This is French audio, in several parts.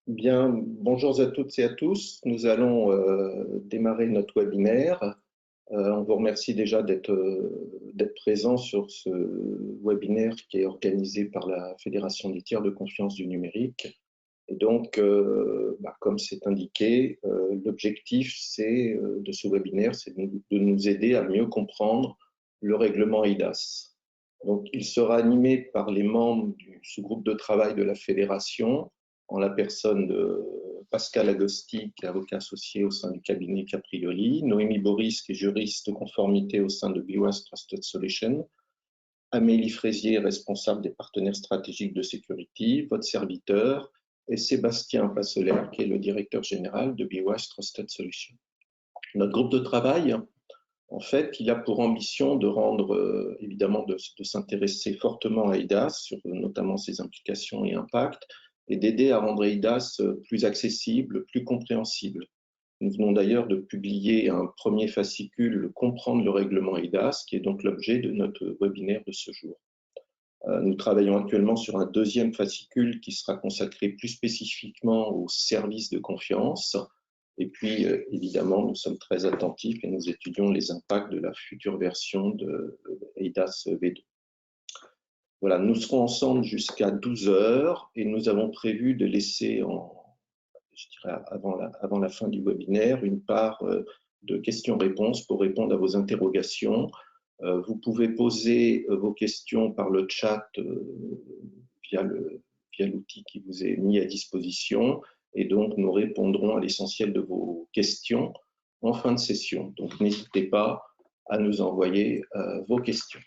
Bien, bonjour à toutes et à tous. Nous allons démarrer notre webinaire. On vous remercie déjà d'être présent sur ce webinaire qui est organisé par la Fédération des tiers de confiance du numérique. Et donc, comme c'est indiqué, l'objectif de ce webinaire, c'est de nous aider à mieux comprendre le règlement eIDAS. Donc, il sera animé par les membres du sous-groupe de travail de la Fédération, en la personne de Pascal Agosti, qui est avocat associé au sein du cabinet Caprioli, Noémie Boris, qui est juriste de conformité au sein de BWAS Trusted Solutions, Amélie Fraisier, responsable des partenaires stratégiques de sécurité, votre serviteur, et Sébastien Passeler, qui est le directeur général de BWAS Trusted Solutions. Notre groupe de travail, en fait, il a pour ambition de rendre, évidemment, de s'intéresser fortement à eIDAS, sur notamment ses implications et impacts, et d'aider à rendre eIDAS plus accessible, plus compréhensible. Nous venons d'ailleurs de publier un premier fascicule, Comprendre le règlement eIDAS, qui est donc l'objet de notre webinaire de ce jour. Nous travaillons actuellement sur un deuxième fascicule qui sera consacré plus spécifiquement aux services de confiance. Et puis, évidemment, nous sommes très attentifs et nous étudions les impacts de la future version de eIDAS V2. Voilà, nous serons ensemble jusqu'à 12 heures et nous avons prévu de laisser, avant la fin du webinaire, une part de questions-réponses pour répondre à vos interrogations. Vous pouvez poser vos questions par le chat via l'outil qui vous est mis à disposition et donc nous répondrons à l'essentiel de vos questions en fin de session. Donc n'hésitez pas à nous envoyer vos questions.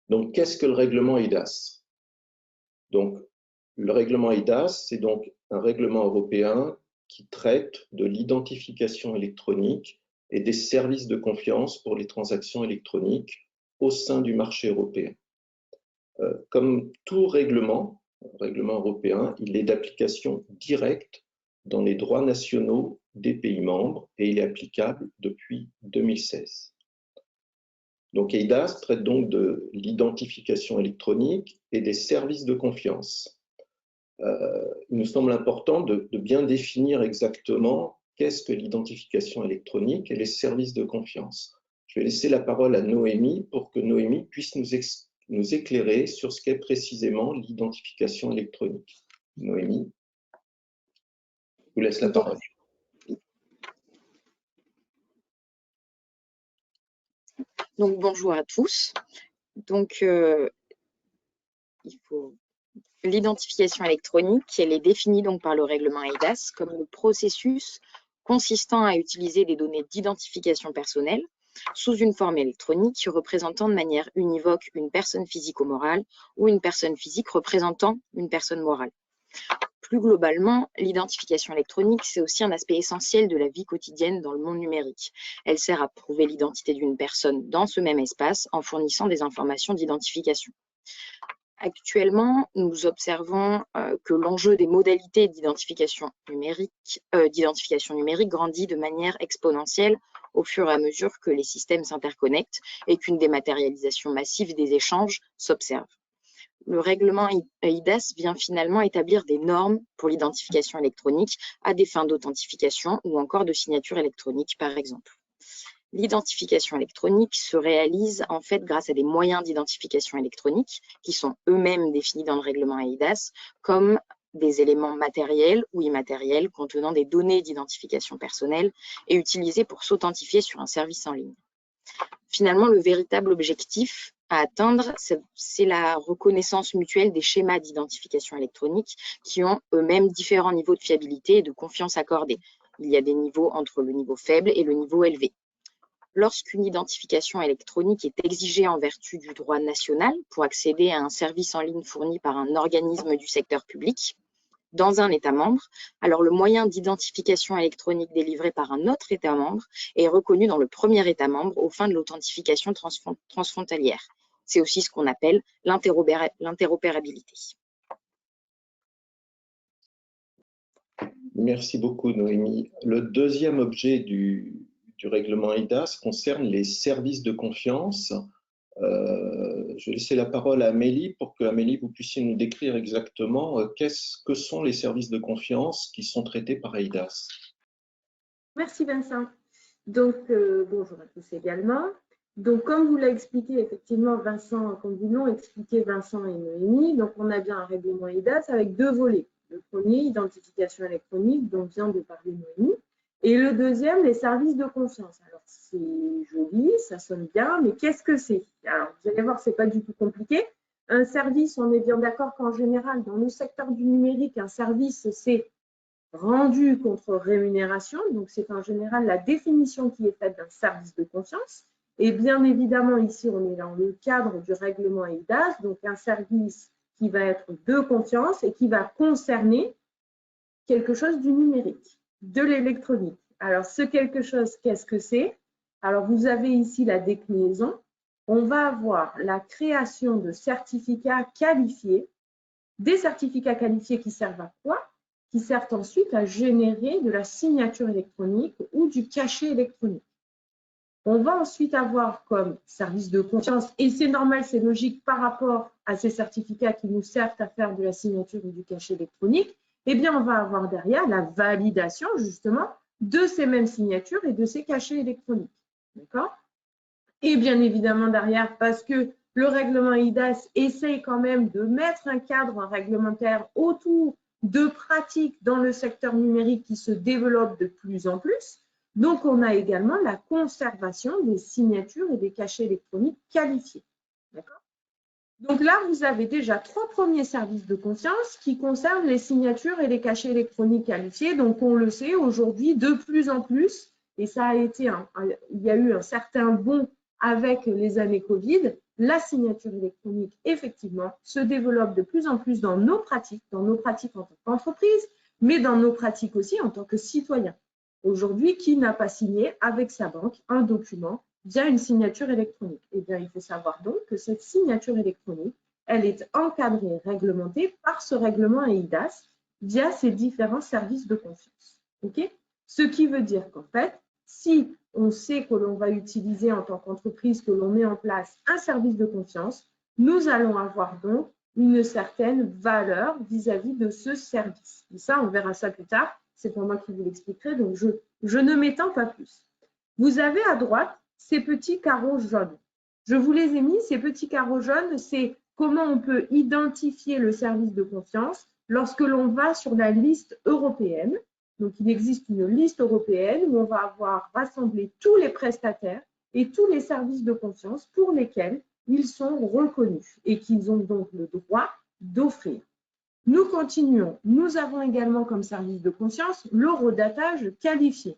Donc qu'est-ce que le règlement eIDAS? Donc le règlement eIDAS, c'est donc un règlement européen qui traite de l'identification électronique et des services de confiance pour les transactions électroniques au sein du marché européen. Comme tout règlement européen, il est d'application directe dans les droits nationaux des pays membres et il est applicable depuis 2016. Donc eIDAS traite donc de l'identification électronique et des services de confiance. Il nous semble important de bien définir exactement qu'est-ce que l'identification électronique et les services de confiance. Je vais laisser la parole à Noémie pour que Noémie puisse nous éclairer sur ce qu'est précisément l'identification électronique. Noémie, je vous laisse la parole. Donc bonjour à tous. Donc l'identification électronique, elle est définie donc par le règlement eIDAS comme le processus consistant à utiliser des données d'identification personnelle sous une forme électronique représentant de manière univoque une personne physique ou morale ou une personne physique représentant une personne morale. Plus globalement, l'identification électronique, c'est aussi un aspect essentiel de la vie quotidienne dans le monde numérique. Elle sert à prouver l'identité d'une personne dans ce même espace en fournissant des informations d'identification. Actuellement, nous observons que l'enjeu des modalités d'identification numérique grandit de manière exponentielle au fur et à mesure que les systèmes s'interconnectent et qu'une dématérialisation massive des échanges s'observe. Le règlement eIDAS vient finalement établir des normes pour l'identification électronique à des fins d'authentification ou encore de signature électronique, par exemple. L'identification électronique se réalise en fait grâce à des moyens d'identification électronique qui sont eux-mêmes définis dans le règlement eIDAS comme des éléments matériels ou immatériels contenant des données d'identification personnelle et utilisés pour s'authentifier sur un service en ligne. Finalement, le véritable objectif à atteindre, c'est la reconnaissance mutuelle des schémas d'identification électronique qui ont eux-mêmes différents niveaux de fiabilité et de confiance accordés. Il y a des niveaux entre le niveau faible et le niveau élevé. Lorsqu'une identification électronique est exigée en vertu du droit national pour accéder à un service en ligne fourni par un organisme du secteur public, dans un État membre, alors le moyen d'identification électronique délivré par un autre État membre est reconnu dans le premier État membre aux fins de l'authentification transfrontalière. C'est aussi ce qu'on appelle l'interopérabilité. Merci beaucoup, Noémie. Le deuxième objet du règlement eIDAS concerne les services de confiance. je vais laisser la parole à Amélie pour que Amélie, vous puissiez nous décrire exactement qu'est-ce que sont les services de confiance qui sont traités par EIDAS. Merci Vincent. Donc, bonjour à tous également. Donc, comme vous l'a expliqué effectivement Vincent, comme vous l'ont expliqué Vincent et Noémie, donc on a bien un règlement EIDAS avec deux volets. Le premier, identification électronique, dont vient de parler Noémie, et le deuxième, les services de confiance. Alors, c'est joli, ça sonne bien, mais qu'est-ce que c'est? Alors, vous allez voir, ce n'est pas du tout compliqué. Un service, on est bien d'accord qu'en général, dans le secteur du numérique, un service, c'est rendu contre rémunération. Donc, c'est en général la définition qui est faite d'un service de confiance. Et bien évidemment, ici, on est dans le cadre du règlement EIDAS, donc un service qui va être de confiance et qui va concerner quelque chose du numérique, de l'électronique. Alors, ce quelque chose, qu'est-ce que c'est? Alors, vous avez ici la déclinaison. On va avoir la création de certificats qualifiés, des certificats qualifiés qui servent à quoi? Qui servent ensuite à générer de la signature électronique ou du cachet électronique. On va ensuite avoir comme service de confiance, et c'est normal, c'est logique par rapport à ces certificats qui nous servent à faire de la signature ou du cachet électronique, eh bien, on va avoir derrière la validation, justement, de ces mêmes signatures et de ces cachets électroniques. D'accord? Et bien évidemment, derrière, parce que le règlement EIDAS essaye quand même de mettre un cadre réglementaire autour de pratiques dans le secteur numérique qui se développent de plus en plus. Donc, on a également la conservation des signatures et des cachets électroniques qualifiés. D'accord? Donc là, vous avez déjà trois premiers services de confiance qui concernent les signatures et les cachets électroniques qualifiés. Donc, on le sait aujourd'hui de plus en plus, et ça a été il y a eu un certain bond avec les années Covid, la signature électronique, effectivement, se développe de plus en plus dans nos pratiques en tant qu'entreprise, mais dans nos pratiques aussi en tant que citoyen. Aujourd'hui, qui n'a pas signé avec sa banque un document via une signature électronique? Eh bien, il faut savoir donc que cette signature électronique, elle est encadrée et réglementée par ce règlement EIDAS via ces différents services de confiance. Okay? Ce qui veut dire qu'en fait, si on sait que l'on va utiliser en tant qu'entreprise, que l'on met en place un service de confiance, nous allons avoir donc une certaine valeur vis-à-vis de ce service. Et ça, on verra ça plus tard. C'est pour moi qui vous l'expliquerai, donc je ne m'étends pas plus. Vous avez à droite ces petits carreaux jaunes. Je vous les ai mis, ces petits carreaux jaunes, c'est comment on peut identifier le service de confiance lorsque l'on va sur la liste européenne. Donc, il existe une liste européenne où on va avoir rassemblé tous les prestataires et tous les services de confiance pour lesquels ils sont reconnus et qu'ils ont donc le droit d'offrir. Nous continuons. Nous avons également comme service de confiance l'eurodatage qualifié.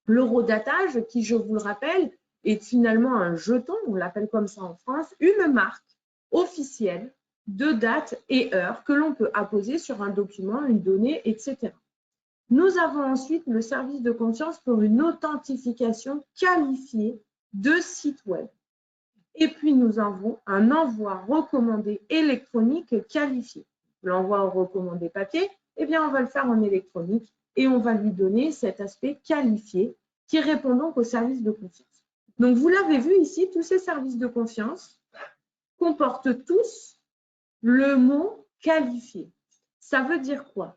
L'eurodatage, qui, je vous le rappelle, est finalement un jeton, on l'appelle comme ça en France, une marque officielle de date et heure que l'on peut apposer sur un document, une donnée, etc. Nous avons ensuite le service de confiance pour une authentification qualifiée de site web. Et puis, nous avons un envoi recommandé électronique qualifié. L'envoi recommandé papier, eh bien, on va le faire en électronique et on va lui donner cet aspect qualifié qui répond donc au service de confiance. Donc, vous l'avez vu ici, tous ces services de confiance comportent tous le mot qualifié. Ça veut dire quoi?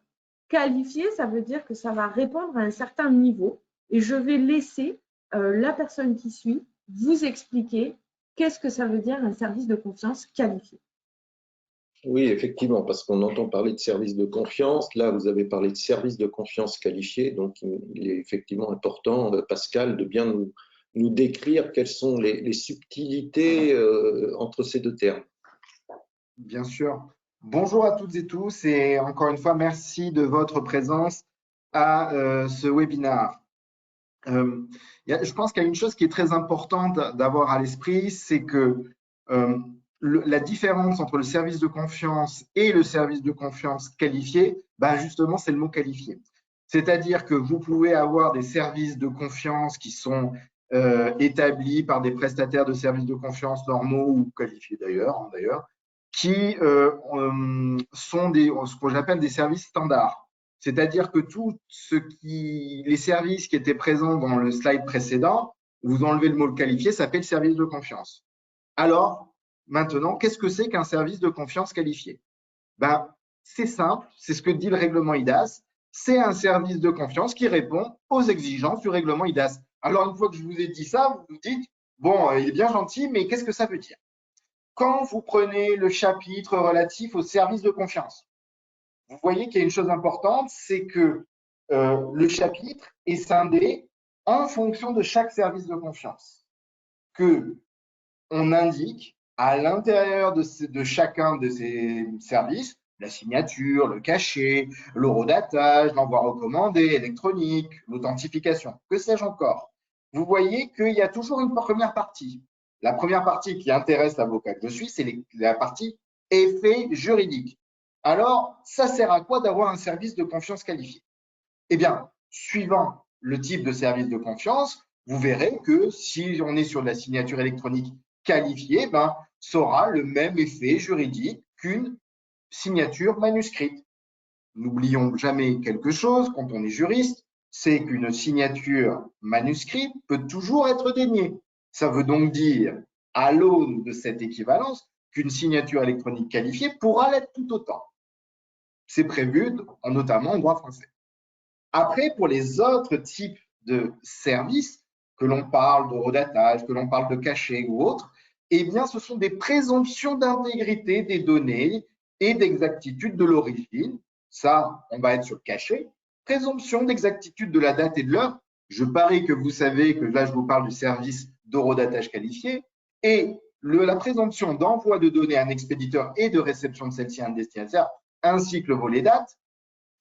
Qualifié, ça veut dire que ça va répondre à un certain niveau et je vais laisser la personne qui suit vous expliquer qu'est-ce que ça veut dire un service de confiance qualifié. Oui, effectivement, parce qu'on entend parler de service de confiance. Là, vous avez parlé de service de confiance qualifié. Donc, il est effectivement important, Pascal, de bien nous décrire quelles sont les subtilités entre ces deux termes. Bien sûr. Bonjour à toutes et tous et encore une fois, merci de votre présence à ce webinaire. Je pense qu'il y a une chose qui est très importante d'avoir à l'esprit, c'est que la différence entre le service de confiance et le service de confiance qualifié, ben justement, c'est le mot qualifié. C'est-à-dire que vous pouvez avoir des services de confiance qui sont établis par des prestataires de services de confiance normaux ou qualifiés d'ailleurs, qui sont ce que j'appelle des services standards. C'est-à-dire que les services qui étaient présents dans le slide précédent, vous enlevez le mot qualifié, ça s'appelle service de confiance. Alors, maintenant, qu'est-ce que c'est qu'un service de confiance qualifié? Ben, c'est simple, c'est ce que dit le règlement IDAS, c'est un service de confiance qui répond aux exigences du règlement IDAS. Alors, une fois que je vous ai dit ça, vous vous dites, bon, il est bien gentil, mais qu'est-ce que ça veut dire? Quand vous prenez le chapitre relatif aux services de confiance, vous voyez qu'il y a une chose importante, c'est que le chapitre est scindé en fonction de chaque service de confiance, que on indique à l'intérieur de chacun de ces services la signature, le cachet, l'horodatage, l'envoi recommandé, électronique, l'authentification, que sais-je encore. Vous voyez qu'il y a toujours une première partie. La première partie qui intéresse l'avocat que je suis, c'est la partie effet juridique. Alors, ça sert à quoi d'avoir un service de confiance qualifié? Eh bien, suivant le type de service de confiance, vous verrez que si on est sur de la signature électronique qualifiée, ben, ça aura le même effet juridique qu'une signature manuscrite. N'oublions jamais quelque chose quand on est juriste, c'est qu'une signature manuscrite peut toujours être déniée. Ça veut donc dire, à l'aune de cette équivalence, qu'une signature électronique qualifiée pourra l'être tout autant. C'est prévu notamment en droit français. Après, pour les autres types de services, que l'on parle d'horodatage, que l'on parle de cachet ou autre, eh bien, ce sont des présomptions d'intégrité des données et d'exactitude de l'origine. Ça, on va être sur le cachet. Présomption d'exactitude de la date et de l'heure. Je parie que vous savez que là, je vous parle du service d'horodatage qualifié. Et la présomption d'envoi de données à un expéditeur et de réception de celle-ci à un destinataire, ainsi que le volet date.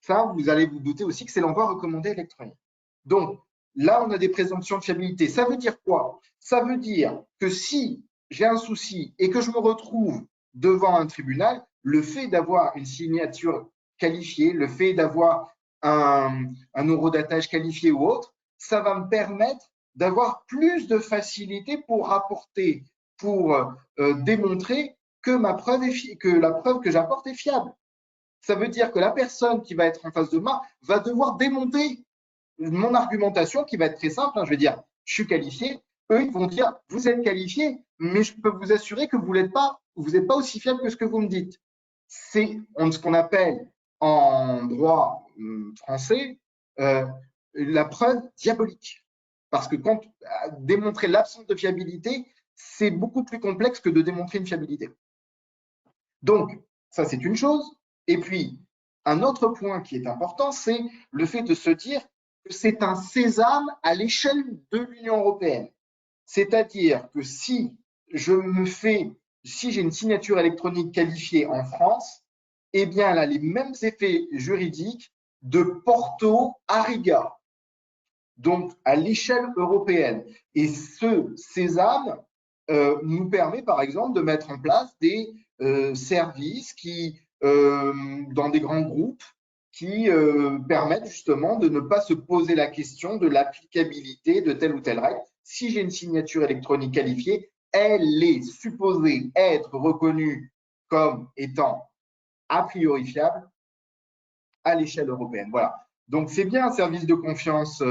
Ça, vous allez vous douter aussi que c'est l'envoi recommandé électronique. Donc, là, on a des présomptions de fiabilité. Ça veut dire quoi? Ça veut dire que si j'ai un souci et que je me retrouve devant un tribunal, le fait d'avoir une signature qualifiée, le fait d'avoir un horodatage qualifié ou autre, ça va me permettre d'avoir plus de facilité pour rapporter, pour démontrer que la preuve que j'apporte est fiable. Ça veut dire que la personne qui va être en face de moi va devoir démonter mon argumentation qui va être très simple. Je vais dire, je suis qualifié. Eux, ils vont dire, vous êtes qualifié, mais je peux vous assurer que vous n'êtes pas aussi fiable que ce que vous me dites. C'est ce qu'on appelle en droit français la preuve diabolique. Parce que quand démontrer l'absence de fiabilité, c'est beaucoup plus complexe que de démontrer une fiabilité. Donc, ça, c'est une chose. Et puis, un autre point qui est important, c'est le fait de se dire que c'est un sésame à l'échelle de l'Union européenne. C'est-à-dire que si j'ai une signature électronique qualifiée en France, eh bien, elle a les mêmes effets juridiques de Porto à Riga, donc à l'échelle européenne. Et ce sésame nous permet, par exemple, de mettre en place des services dans des grands groupes qui permettent justement de ne pas se poser la question de l'applicabilité de telle ou telle règle. Si j'ai une signature électronique qualifiée, elle est supposée être reconnue comme étant a priori fiable à l'échelle européenne. Voilà. Donc, c'est bien un service de confiance,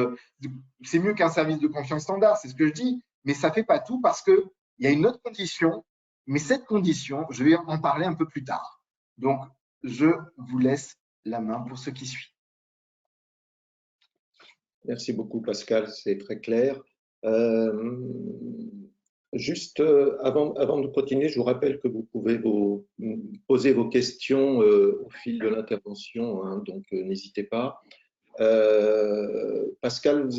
c'est mieux qu'un service de confiance standard, c'est ce que je dis, mais ça ne fait pas tout parce qu'il y a une autre condition, mais cette condition, je vais en parler un peu plus tard. Donc, je vous laisse la main pour ce qui suit. Merci beaucoup, Pascal, c'est très clair. Juste avant de continuer, je vous rappelle que vous pouvez poser vos questions au fil de l'intervention, hein, donc n'hésitez pas. Pascal,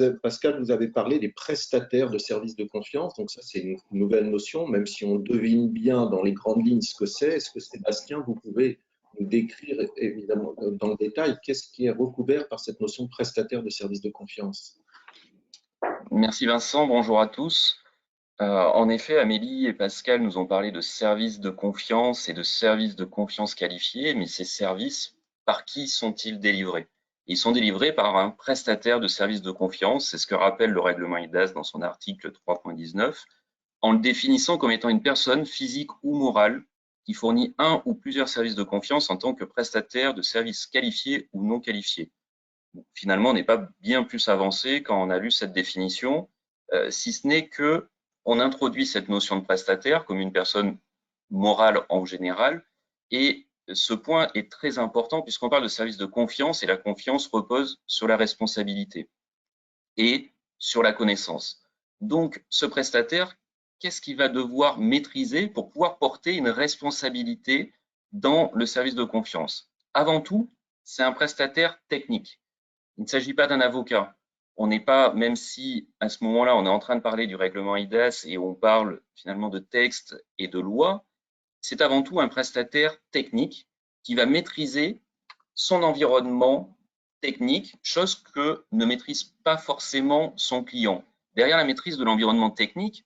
vous avez parlé des prestataires de services de confiance, donc ça c'est une nouvelle notion, même si on devine bien dans les grandes lignes ce que c'est. Est-ce que Sébastien, vous pouvez nous décrire évidemment dans le détail qu'est-ce qui est recouvert par cette notion de prestataire de services de confiance? Merci Vincent, bonjour à tous. En effet, Amélie et Pascal nous ont parlé de services de confiance et de services de confiance qualifiés, mais ces services, par qui sont-ils délivrés? Ils sont délivrés par un prestataire de services de confiance, c'est ce que rappelle le règlement IDAS dans son article 3.19, en le définissant comme étant une personne physique ou morale qui fournit un ou plusieurs services de confiance en tant que prestataire de services qualifiés ou non qualifiés. Finalement, on n'est pas bien plus avancé quand on a lu cette définition, si ce n'est que on introduit cette notion de prestataire comme une personne morale en général. Et ce point est très important puisqu'on parle de service de confiance et la confiance repose sur la responsabilité et sur la connaissance. Donc, ce prestataire, qu'est-ce qu'il va devoir maîtriser pour pouvoir porter une responsabilité dans le service de confiance? Avant tout, c'est un prestataire technique. Il ne s'agit pas d'un avocat. On n'est pas, même si à ce moment-là, on est en train de parler du règlement eIDAS et on parle finalement de texte et de loi, c'est avant tout un prestataire technique qui va maîtriser son environnement technique, chose que ne maîtrise pas forcément son client. Derrière la maîtrise de l'environnement technique,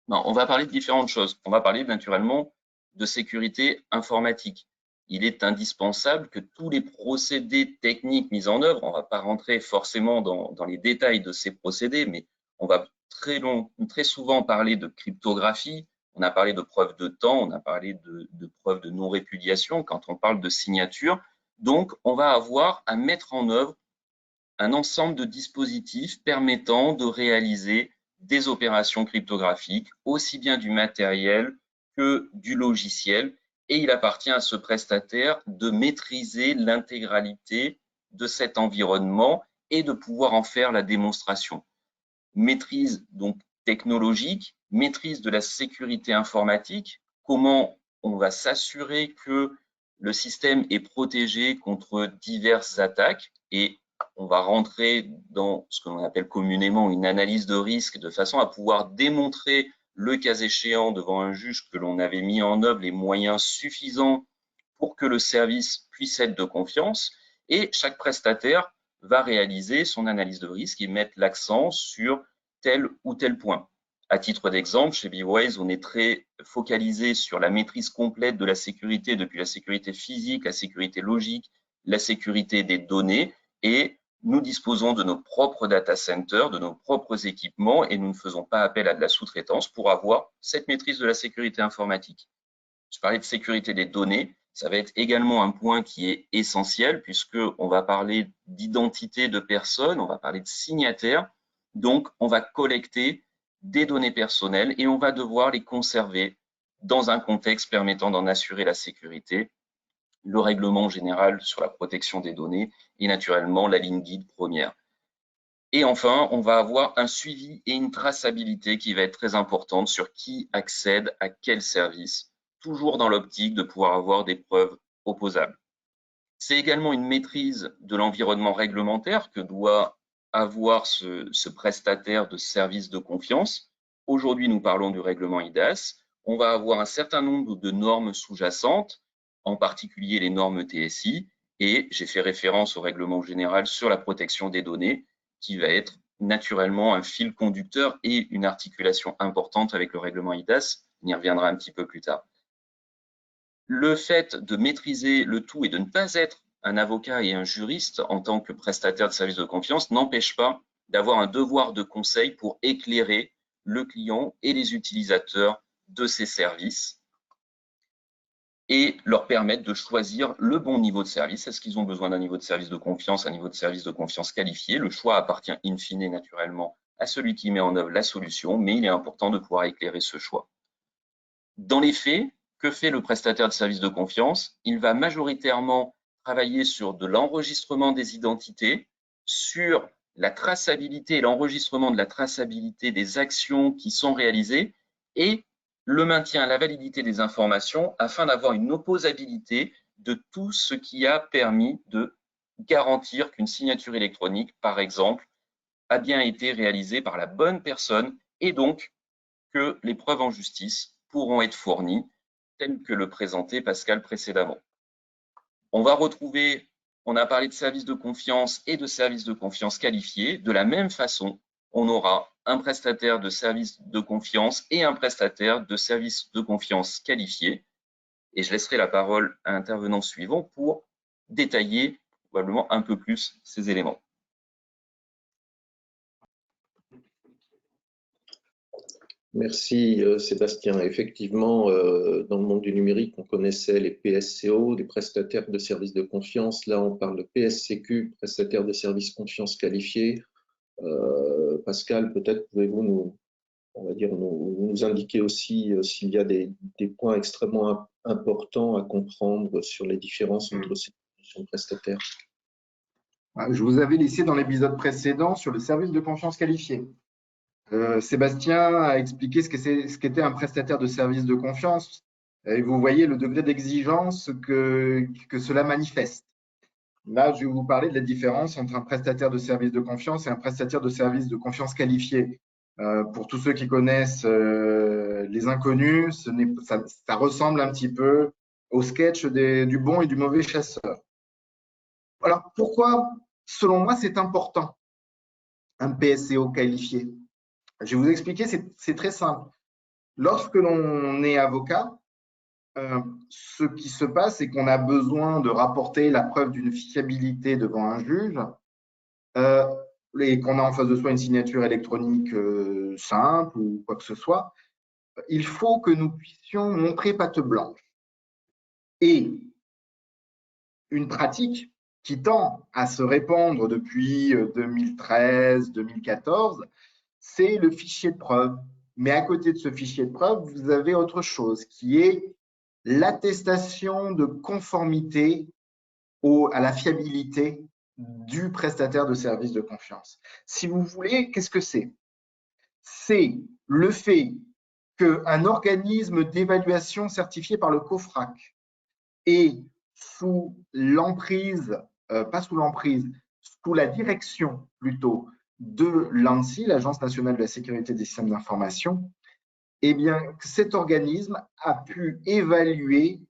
on va parler de différentes choses. On va parler naturellement de sécurité informatique. Il est indispensable que tous les procédés techniques mis en œuvre, on ne va pas rentrer forcément dans les détails de ces procédés, mais on va très souvent parler de cryptographie, on a parlé de preuve de temps, on a parlé de preuve de non-répudiation quand on parle de signature. Donc, on va avoir à mettre en œuvre un ensemble de dispositifs permettant de réaliser des opérations cryptographiques, aussi bien du matériel que du logiciel. Et il appartient à ce prestataire de maîtriser l'intégralité de cet environnement et de pouvoir en faire la démonstration. Maîtrise donc technologique, maîtrise de la sécurité informatique, comment on va s'assurer que le système est protégé contre diverses attaques et on va rentrer dans ce que l'on appelle communément une analyse de risque de façon à pouvoir démontrer le cas échéant devant un juge que l'on avait mis en œuvre les moyens suffisants pour que le service puisse être de confiance et chaque prestataire va réaliser son analyse de risque et mettre l'accent sur tel ou tel point. À titre d'exemple, chez BWise, on est très focalisé sur la maîtrise complète de la sécurité, depuis la sécurité physique, la sécurité logique, la sécurité des données, et nous disposons de nos propres data centers, de nos propres équipements, et nous ne faisons pas appel à de la sous-traitance pour avoir cette maîtrise de la sécurité informatique. Je parlais de sécurité des données, ça va être également un point qui est essentiel puisqu'on va parler d'identité de personnes, on va parler de signataires, donc on va collecter des données personnelles et on va devoir les conserver dans un contexte permettant d'en assurer la sécurité, le règlement général sur la protection des données et naturellement la ligne guide première. Et enfin, on va avoir un suivi et une traçabilité qui va être très importante sur qui accède à quel service, toujours dans l'optique de pouvoir avoir des preuves opposables. C'est également une maîtrise de l'environnement réglementaire que doit avoir ce prestataire de services de confiance. Aujourd'hui, nous parlons du règlement eIDAS. On va avoir un certain nombre de normes sous-jacentes, en particulier les normes TSI, et j'ai fait référence au règlement général sur la protection des données, qui va être naturellement un fil conducteur et une articulation importante avec le règlement eIDAS. On y reviendra un petit peu plus tard. Le fait de maîtriser le tout et de ne pas être un avocat et un juriste en tant que prestataire de services de confiance n'empêche pas d'avoir un devoir de conseil pour éclairer le client et les utilisateurs de ces services et leur permettre de choisir le bon niveau de service. Est-ce qu'ils ont besoin d'un niveau de service de confiance, un niveau de service de confiance qualifié? Le choix appartient in fine naturellement à celui qui met en œuvre la solution, mais il est important de pouvoir éclairer ce choix. Dans les faits, que fait le prestataire de service de confiance? Il va majoritairement travailler sur de l'enregistrement des identités, sur la traçabilité et l'enregistrement de la traçabilité des actions qui sont réalisées et le maintien, la validité des informations afin d'avoir une opposabilité de tout ce qui a permis de garantir qu'une signature électronique, par exemple, a bien été réalisée par la bonne personne et donc que les preuves en justice pourront être fournies telles que le présentait Pascal précédemment. On va retrouver, on a parlé de services de confiance et de services de confiance qualifiés. De la même façon, on aura un prestataire de services de confiance et un prestataire de services de confiance qualifiés. Et je laisserai la parole à l'intervenant suivant pour détailler probablement un peu plus ces éléments. Merci Sébastien. Effectivement, dans le monde du numérique, on connaissait les PSCO, des prestataires de services de confiance. Là, on parle de PSCQ, prestataires de services confiance qualifiés. Pascal, peut-être pouvez-vous on va dire, nous indiquer aussi s'il y a des points extrêmement importants à comprendre sur les différences entre ces solutions prestataires. Je vous avais laissé dans l'épisode précédent sur le service de confiance qualifié. Sébastien a expliqué ce qu'était un prestataire de service de confiance et vous voyez le degré d'exigence que cela manifeste. Là, je vais vous parler de la différence entre un prestataire de service de confiance et un prestataire de service de confiance qualifié. Pour tous ceux qui connaissent les inconnus, ça ressemble un petit peu au sketch du bon et du mauvais chasseur. Alors, pourquoi, selon moi, c'est important, un PSCO qualifié? Je vais vous expliquer, c'est très simple. Lorsque l'on est avocat, ce qui se passe, c'est qu'on a besoin de rapporter la preuve d'une fiabilité devant un juge et qu'on a en face de soi une signature électronique simple ou quoi que ce soit. Il faut que nous puissions montrer patte blanche. Et une pratique qui tend à se répandre depuis 2013-2014, c'est le fichier de preuve. Mais à côté de ce fichier de preuve, vous avez autre chose qui est l'attestation de conformité à la fiabilité du prestataire de service de confiance. Si vous voulez, qu'est-ce que c'est? C'est le fait qu'un organisme d'évaluation certifié par le COFRAC et sous l'emprise, pas sous l'emprise, sous la direction plutôt de l'ANSSI, l'Agence nationale de la sécurité des systèmes d'information, eh bien, cet organisme a pu évaluer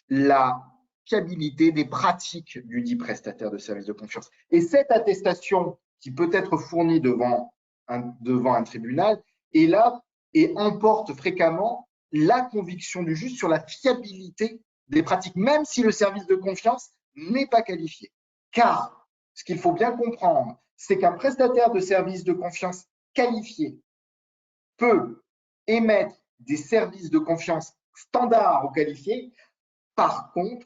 la fiabilité des pratiques du dit prestataire de service de confiance. Et cette attestation qui peut être fournie devant un tribunal est là et emporte fréquemment la conviction du juge sur la fiabilité des pratiques, même si le service de confiance n'est pas qualifié. Car ce qu'il faut bien comprendre, c'est qu'un prestataire de service de confiance qualifié peut émettre des services de confiance standards ou qualifiés. Par contre,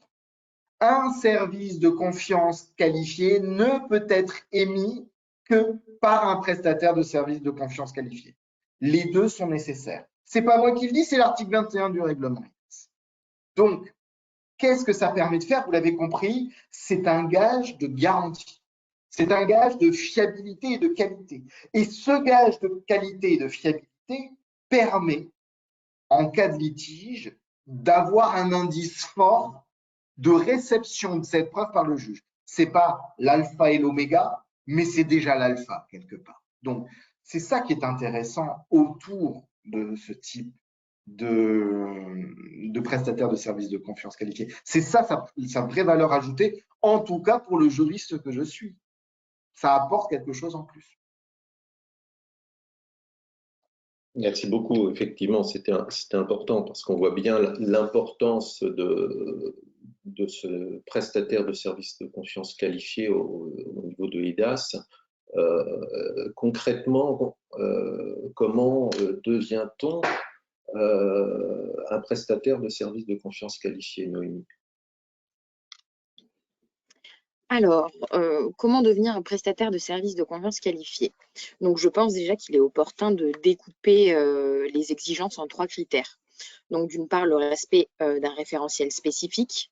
un service de confiance qualifié ne peut être émis que par un prestataire de service de confiance qualifié. Les deux sont nécessaires. Ce n'est pas moi qui le dis, c'est l'article 21 du règlement. Donc, qu'est-ce que ça permet de faire? Vous l'avez compris, c'est un gage de garantie. C'est un gage de fiabilité et de qualité. Et ce gage de qualité et de fiabilité permet, en cas de litige, d'avoir un indice fort de réception de cette preuve par le juge. Ce n'est pas l'alpha et l'oméga, mais c'est déjà l'alpha quelque part. Donc, c'est ça qui est intéressant autour de ce type de prestataire de services de confiance qualifié. C'est ça sa vraie valeur ajoutée, en tout cas pour le juriste que je suis. Ça apporte quelque chose en plus. Merci beaucoup. Effectivement, c'était important parce qu'on voit bien l'importance de ce prestataire de services de confiance qualifié au niveau de l'IDAS. Concrètement, comment devient-on un prestataire de services de confiance qualifié, Noémie? Alors, comment devenir un prestataire de services de confiance qualifié? Donc, je pense déjà qu'il est opportun de découper les exigences en 3 critères. Donc, d'une part, le respect d'un référentiel spécifique,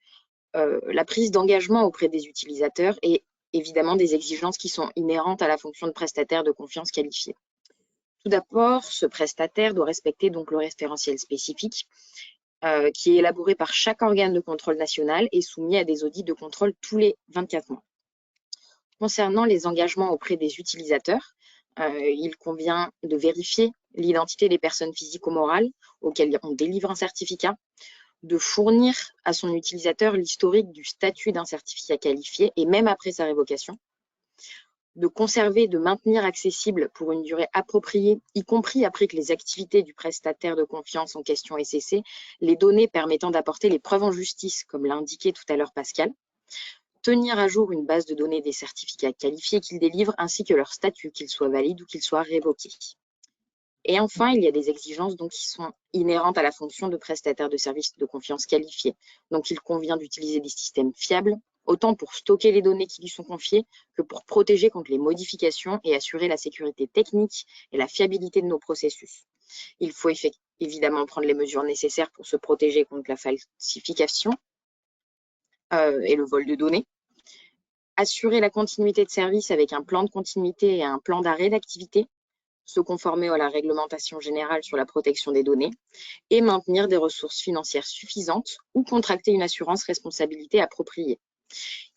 la prise d'engagement auprès des utilisateurs et évidemment des exigences qui sont inhérentes à la fonction de prestataire de confiance qualifié. Tout d'abord, ce prestataire doit respecter donc le référentiel spécifique qui est élaboré par chaque organe de contrôle national et soumis à des audits de contrôle tous les 24 mois. Concernant les engagements auprès des utilisateurs, il convient de vérifier l'identité des personnes physiques ou morales auxquelles on délivre un certificat, de fournir à son utilisateur l'historique du statut d'un certificat qualifié et même après sa révocation, de conserver, de maintenir accessible pour une durée appropriée, y compris après que les activités du prestataire de confiance en question aient cessé, les données permettant d'apporter les preuves en justice, comme l'a indiqué tout à l'heure Pascal, tenir à jour une base de données des certificats qualifiés qu'ils délivrent ainsi que leur statut, qu'ils soient valides ou qu'ils soient révoqués. Et enfin, il y a des exigences donc, qui sont inhérentes à la fonction de prestataire de services de confiance qualifié. Donc, il convient d'utiliser des systèmes fiables, autant pour stocker les données qui lui sont confiées que pour protéger contre les modifications et assurer la sécurité technique et la fiabilité de nos processus. Il faut évidemment prendre les mesures nécessaires pour se protéger contre la falsification et le vol de données. Assurer la continuité de service avec un plan de continuité et un plan d'arrêt d'activité, se conformer à la réglementation générale sur la protection des données et maintenir des ressources financières suffisantes ou contracter une assurance responsabilité appropriée.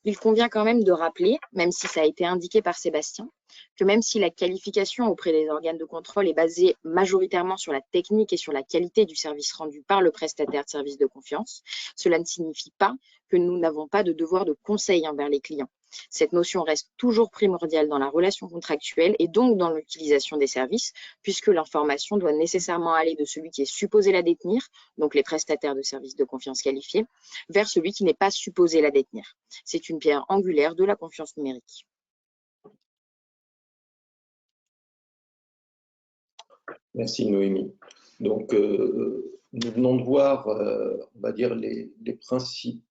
Il convient quand même de rappeler, même si ça a été indiqué par Sébastien, que même si la qualification auprès des organes de contrôle est basée majoritairement sur la technique et sur la qualité du service rendu par le prestataire de service de confiance, cela ne signifie pas que nous n'avons pas de devoir de conseil envers les clients. Cette notion reste toujours primordiale dans la relation contractuelle et donc dans l'utilisation des services, puisque l'information doit nécessairement aller de celui qui est supposé la détenir, donc les prestataires de services de confiance qualifiés, vers celui qui n'est pas supposé la détenir. C'est une pierre angulaire de la confiance numérique. Merci Noémie. Donc, nous venons de voir, on va dire, les principaux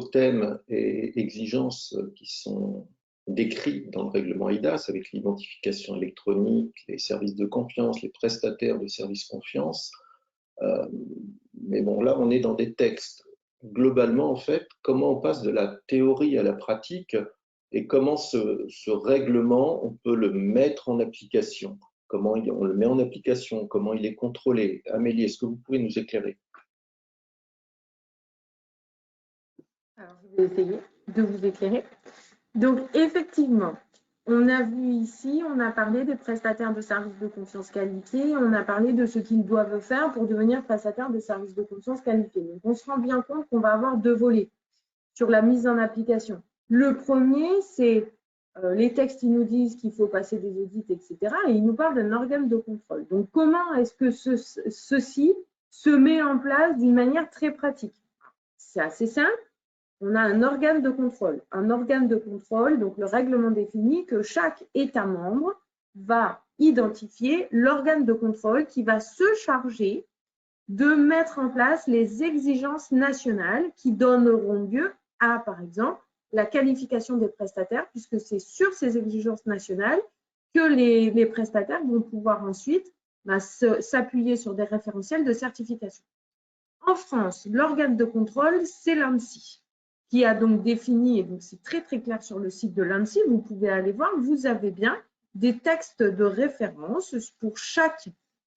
thèmes et exigences qui sont décrits dans le règlement eIDAS avec l'identification électronique, les services de confiance, les prestataires de services confiance. Mais bon, là, on est dans des textes. Globalement, en fait, comment on passe de la théorie à la pratique et comment ce règlement, on peut le mettre en application? Comment on le met en application? Comment il est contrôlé? Amélie, est-ce que vous pouvez nous éclairer? Alors, je vais essayer de vous éclairer. Donc, effectivement, on a vu ici, on a parlé des prestataires de services de confiance qualifiés, on a parlé de ce qu'ils doivent faire pour devenir prestataires de services de confiance qualifiés. Donc, on se rend bien compte qu'on va avoir deux volets sur la mise en application. Le premier, c'est les textes, ils nous disent qu'il faut passer des audits, etc. Et ils nous parlent d'un organe de contrôle. Donc, comment est-ce que ceci se met en place d'une manière très pratique? C'est assez simple. On a un organe de contrôle. Un organe de contrôle, donc le règlement définit que chaque État membre va identifier l'organe de contrôle qui va se charger de mettre en place les exigences nationales qui donneront lieu à, par exemple, la qualification des prestataires, puisque c'est sur ces exigences nationales que les prestataires vont pouvoir ensuite s'appuyer sur des référentiels de certification. En France, l'organe de contrôle, c'est l'ANSSI, qui a donc défini, et donc c'est très très clair sur le site de l'ANSSI, vous pouvez aller voir, vous avez bien des textes de référence pour chaque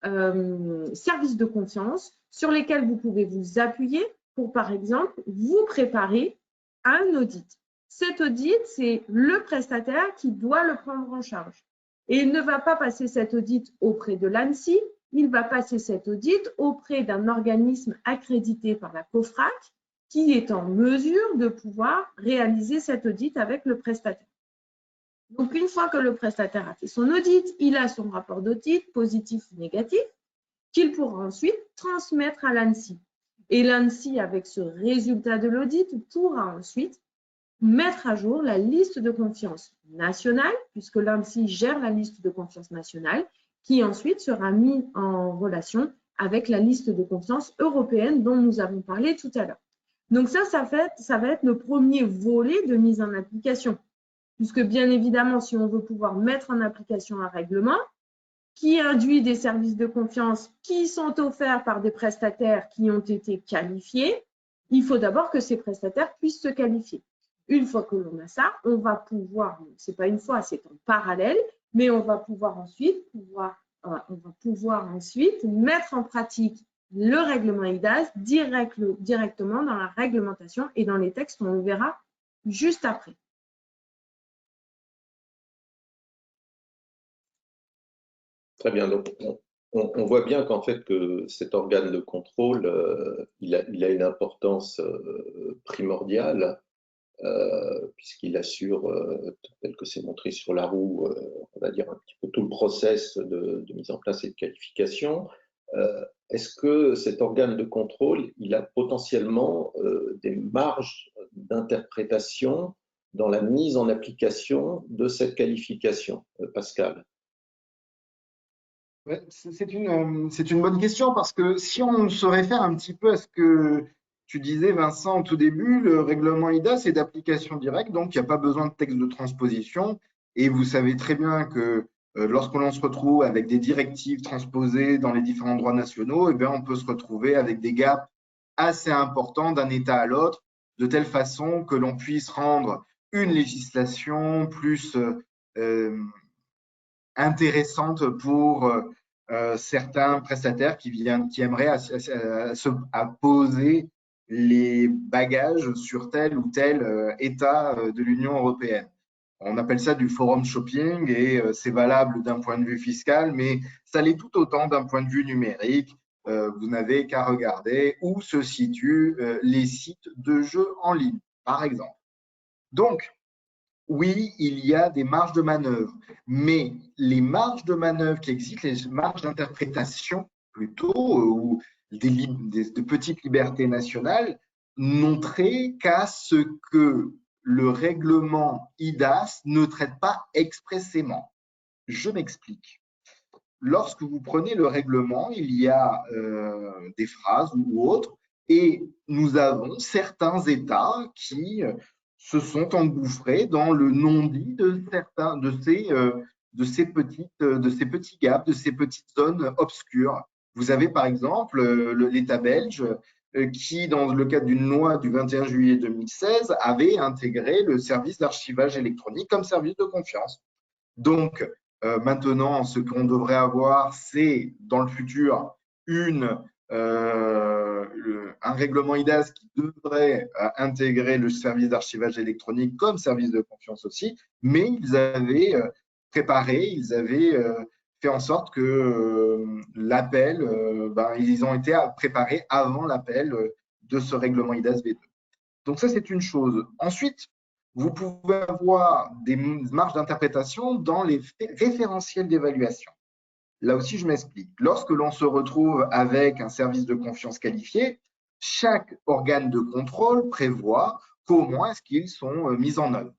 service de confiance sur lesquels vous pouvez vous appuyer pour, par exemple, vous préparer à un audit. Cet audit, c'est le prestataire qui doit le prendre en charge. Et il ne va pas passer cet audit auprès de l'ANSSI, il va passer cet audit auprès d'un organisme accrédité par la COFRAC qui est en mesure de pouvoir réaliser cet audit avec le prestataire. Donc, une fois que le prestataire a fait son audit, il a son rapport d'audit, positif ou négatif, qu'il pourra ensuite transmettre à l'ANSSI. Et l'ANSSI, avec ce résultat de l'audit, pourra ensuite mettre à jour la liste de confiance nationale, puisque l'ANSSI gère la liste de confiance nationale, qui ensuite sera mise en relation avec la liste de confiance européenne dont nous avons parlé tout à l'heure. Donc ça va être le premier volet de mise en application, puisque bien évidemment, si on veut pouvoir mettre en application un règlement qui induit des services de confiance qui sont offerts par des prestataires qui ont été qualifiés, il faut d'abord que ces prestataires puissent se qualifier. Une fois que l'on a ça, on va pouvoir, c'est pas une fois, c'est en parallèle, mais on va pouvoir ensuite mettre en pratique le règlement eIDAS directement dans la réglementation et dans les textes, on le verra juste après. Très bien. Donc, on voit bien qu'en fait, que cet organe de contrôle, il a une importance primordiale, puisqu'il assure, tel que c'est montré sur la roue, on va dire un petit peu tout le process de mise en place et de qualification. Est-ce que cet organe de contrôle, il a potentiellement des marges d'interprétation dans la mise en application de cette qualification, Pascal? Ouais, c'est une bonne question parce que si on se réfère un petit peu à ce que tu disais, Vincent, au tout début, le règlement IDAS est d'application directe, donc il n'y a pas besoin de texte de transposition. Et vous savez très bien que lorsque l'on se retrouve avec des directives transposées dans les différents droits nationaux, eh bien, on peut se retrouver avec des gaps assez importants d'un État à l'autre, de telle façon que l'on puisse rendre une législation plus intéressante pour certains prestataires qui aimeraient à poser les bagages sur tel ou tel État de l'Union européenne. On appelle ça du forum shopping et c'est valable d'un point de vue fiscal, mais ça l'est tout autant d'un point de vue numérique. Vous n'avez qu'à regarder où se situent les sites de jeux en ligne, par exemple. Donc, oui, il y a des marges de manœuvre, mais les marges de manœuvre qui existent, les marges d'interprétation plutôt, ou de petites libertés nationales, n'ont trait qu'à ce que le règlement IDAS ne traite pas expressément. Je m'explique. Lorsque vous prenez le règlement, il y a des phrases ou autres, et nous avons certains États qui se sont engouffrés dans le non-dit de certains de ces petits gaps, de ces petites zones obscures. Vous avez par exemple l'État belge qui, dans le cadre d'une loi du 21 juillet 2016, avait intégré le service d'archivage électronique comme service de confiance. Donc, maintenant, ce qu'on devrait avoir, c'est dans le futur un règlement IDAS qui devrait intégrer le service d'archivage électronique comme service de confiance aussi, mais ils avaient préparé, ils avaient fait en sorte que l'appel, ils ont été préparés avant l'appel de ce règlement IDAS V2. Donc ça, c'est une chose. Ensuite, vous pouvez avoir des marges d'interprétation dans les référentiels d'évaluation. Là aussi, je m'explique. Lorsque l'on se retrouve avec un service de confiance qualifié, chaque organe de contrôle prévoit comment est-ce qu'ils sont mis en œuvre.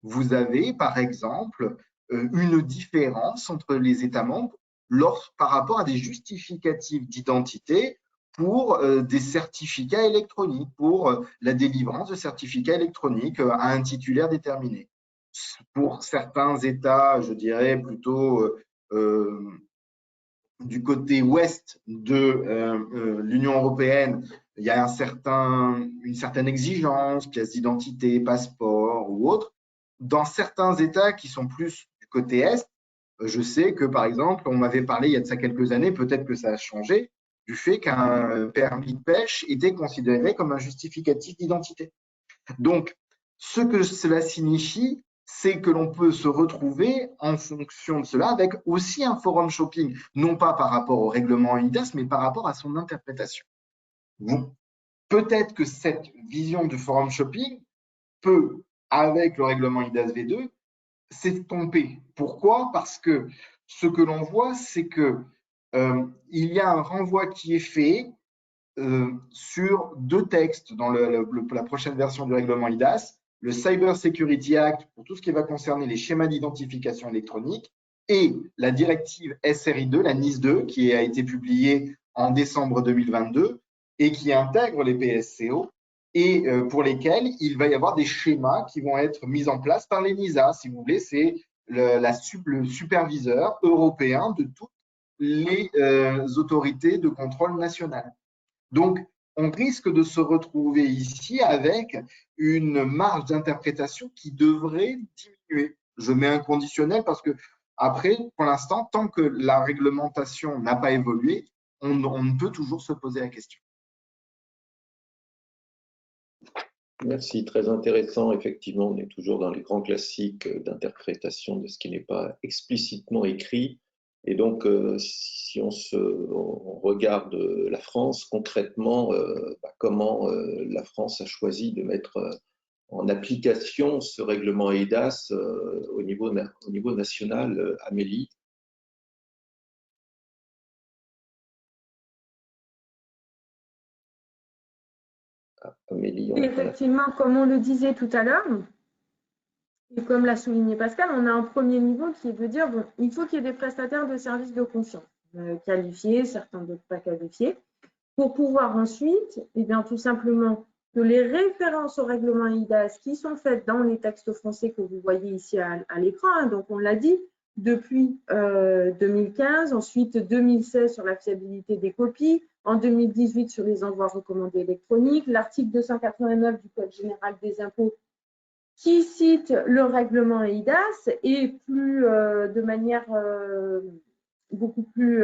Vous avez, par exemple, une différence entre les États membres par rapport à des justificatifs d'identité pour des certificats électroniques, pour la délivrance de certificats électroniques à un titulaire déterminé. Pour certains États, je dirais plutôt du côté ouest de l'Union européenne, il y a une certaine exigence, pièce d'identité, passeport ou autre. Dans certains États qui sont plus du côté est, je sais que, par exemple, on m'avait parlé il y a de ça quelques années, peut-être que ça a changé, du fait qu'un permis de pêche était considéré comme un justificatif d'identité. Donc, ce que cela signifie, c'est que l'on peut se retrouver en fonction de cela avec aussi un forum shopping, non pas par rapport au règlement IDAS, mais par rapport à son interprétation. Peut-être que cette vision du forum shopping peut, avec le règlement IDAS V2, s'estomper. Pourquoi? Parce que ce que l'on voit, c'est que il y a un renvoi qui est fait sur deux textes dans la prochaine version du règlement IDAS, le Cyber Security Act pour tout ce qui va concerner les schémas d'identification électronique et la directive SRI2, la NIS2, qui a été publiée en décembre 2022 et qui intègre les PSCO et pour lesquels il va y avoir des schémas qui vont être mis en place par les NISA. Si vous voulez, c'est le superviseur européen de toutes les autorités de contrôle nationales. Donc, on risque de se retrouver ici avec une marge d'interprétation qui devrait diminuer. Je mets un conditionnel parce que, après, pour l'instant, tant que la réglementation n'a pas évolué, on peut toujours se poser la question. Merci, très intéressant. Effectivement, on est toujours dans les grands classiques d'interprétation de ce qui n'est pas explicitement écrit. Et donc, si on regarde la France, concrètement, comment la France a choisi de mettre en application ce règlement EIDAS au niveau national, Amélie? Amélie, effectivement, comme on le disait tout à l'heure, et comme l'a souligné Pascal, on a un premier niveau qui est de dire, bon, il faut qu'il y ait des prestataires de services de confiance qualifiés, certains d'autres pas qualifiés. pour pouvoir ensuite, eh bien, tout simplement, que les références au règlement eIDAS qui sont faites dans les textes français que vous voyez ici à l'écran, hein, donc on l'a dit, depuis 2015, ensuite 2016 sur la fiabilité des copies, en 2018 sur les envois recommandés électroniques, l'article 289 du Code général des impôts qui cite le règlement eIDAS et plus de manière beaucoup plus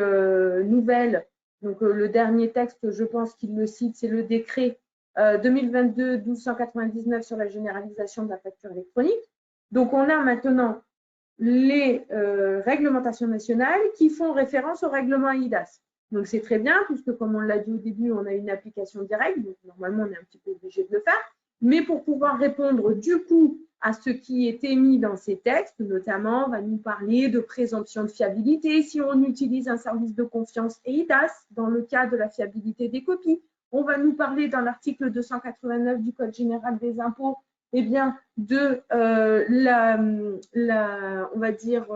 nouvelle. Donc le dernier texte, je pense qu'il le cite, c'est le décret 2022-1299 sur la généralisation de la facture électronique. Donc on a maintenant les réglementations nationales qui font référence au règlement eIDAS. Donc c'est très bien, puisque comme on l'a dit au début, on a une application directe, donc normalement on est un petit peu obligé de le faire. Mais pour pouvoir répondre du coup à ce qui est émis dans ces textes, notamment, on va nous parler de présomption de fiabilité si on utilise un service de confiance eIDAS dans le cas de la fiabilité des copies. On va nous parler dans l'article 289 du Code général des impôts, eh bien, de on va dire,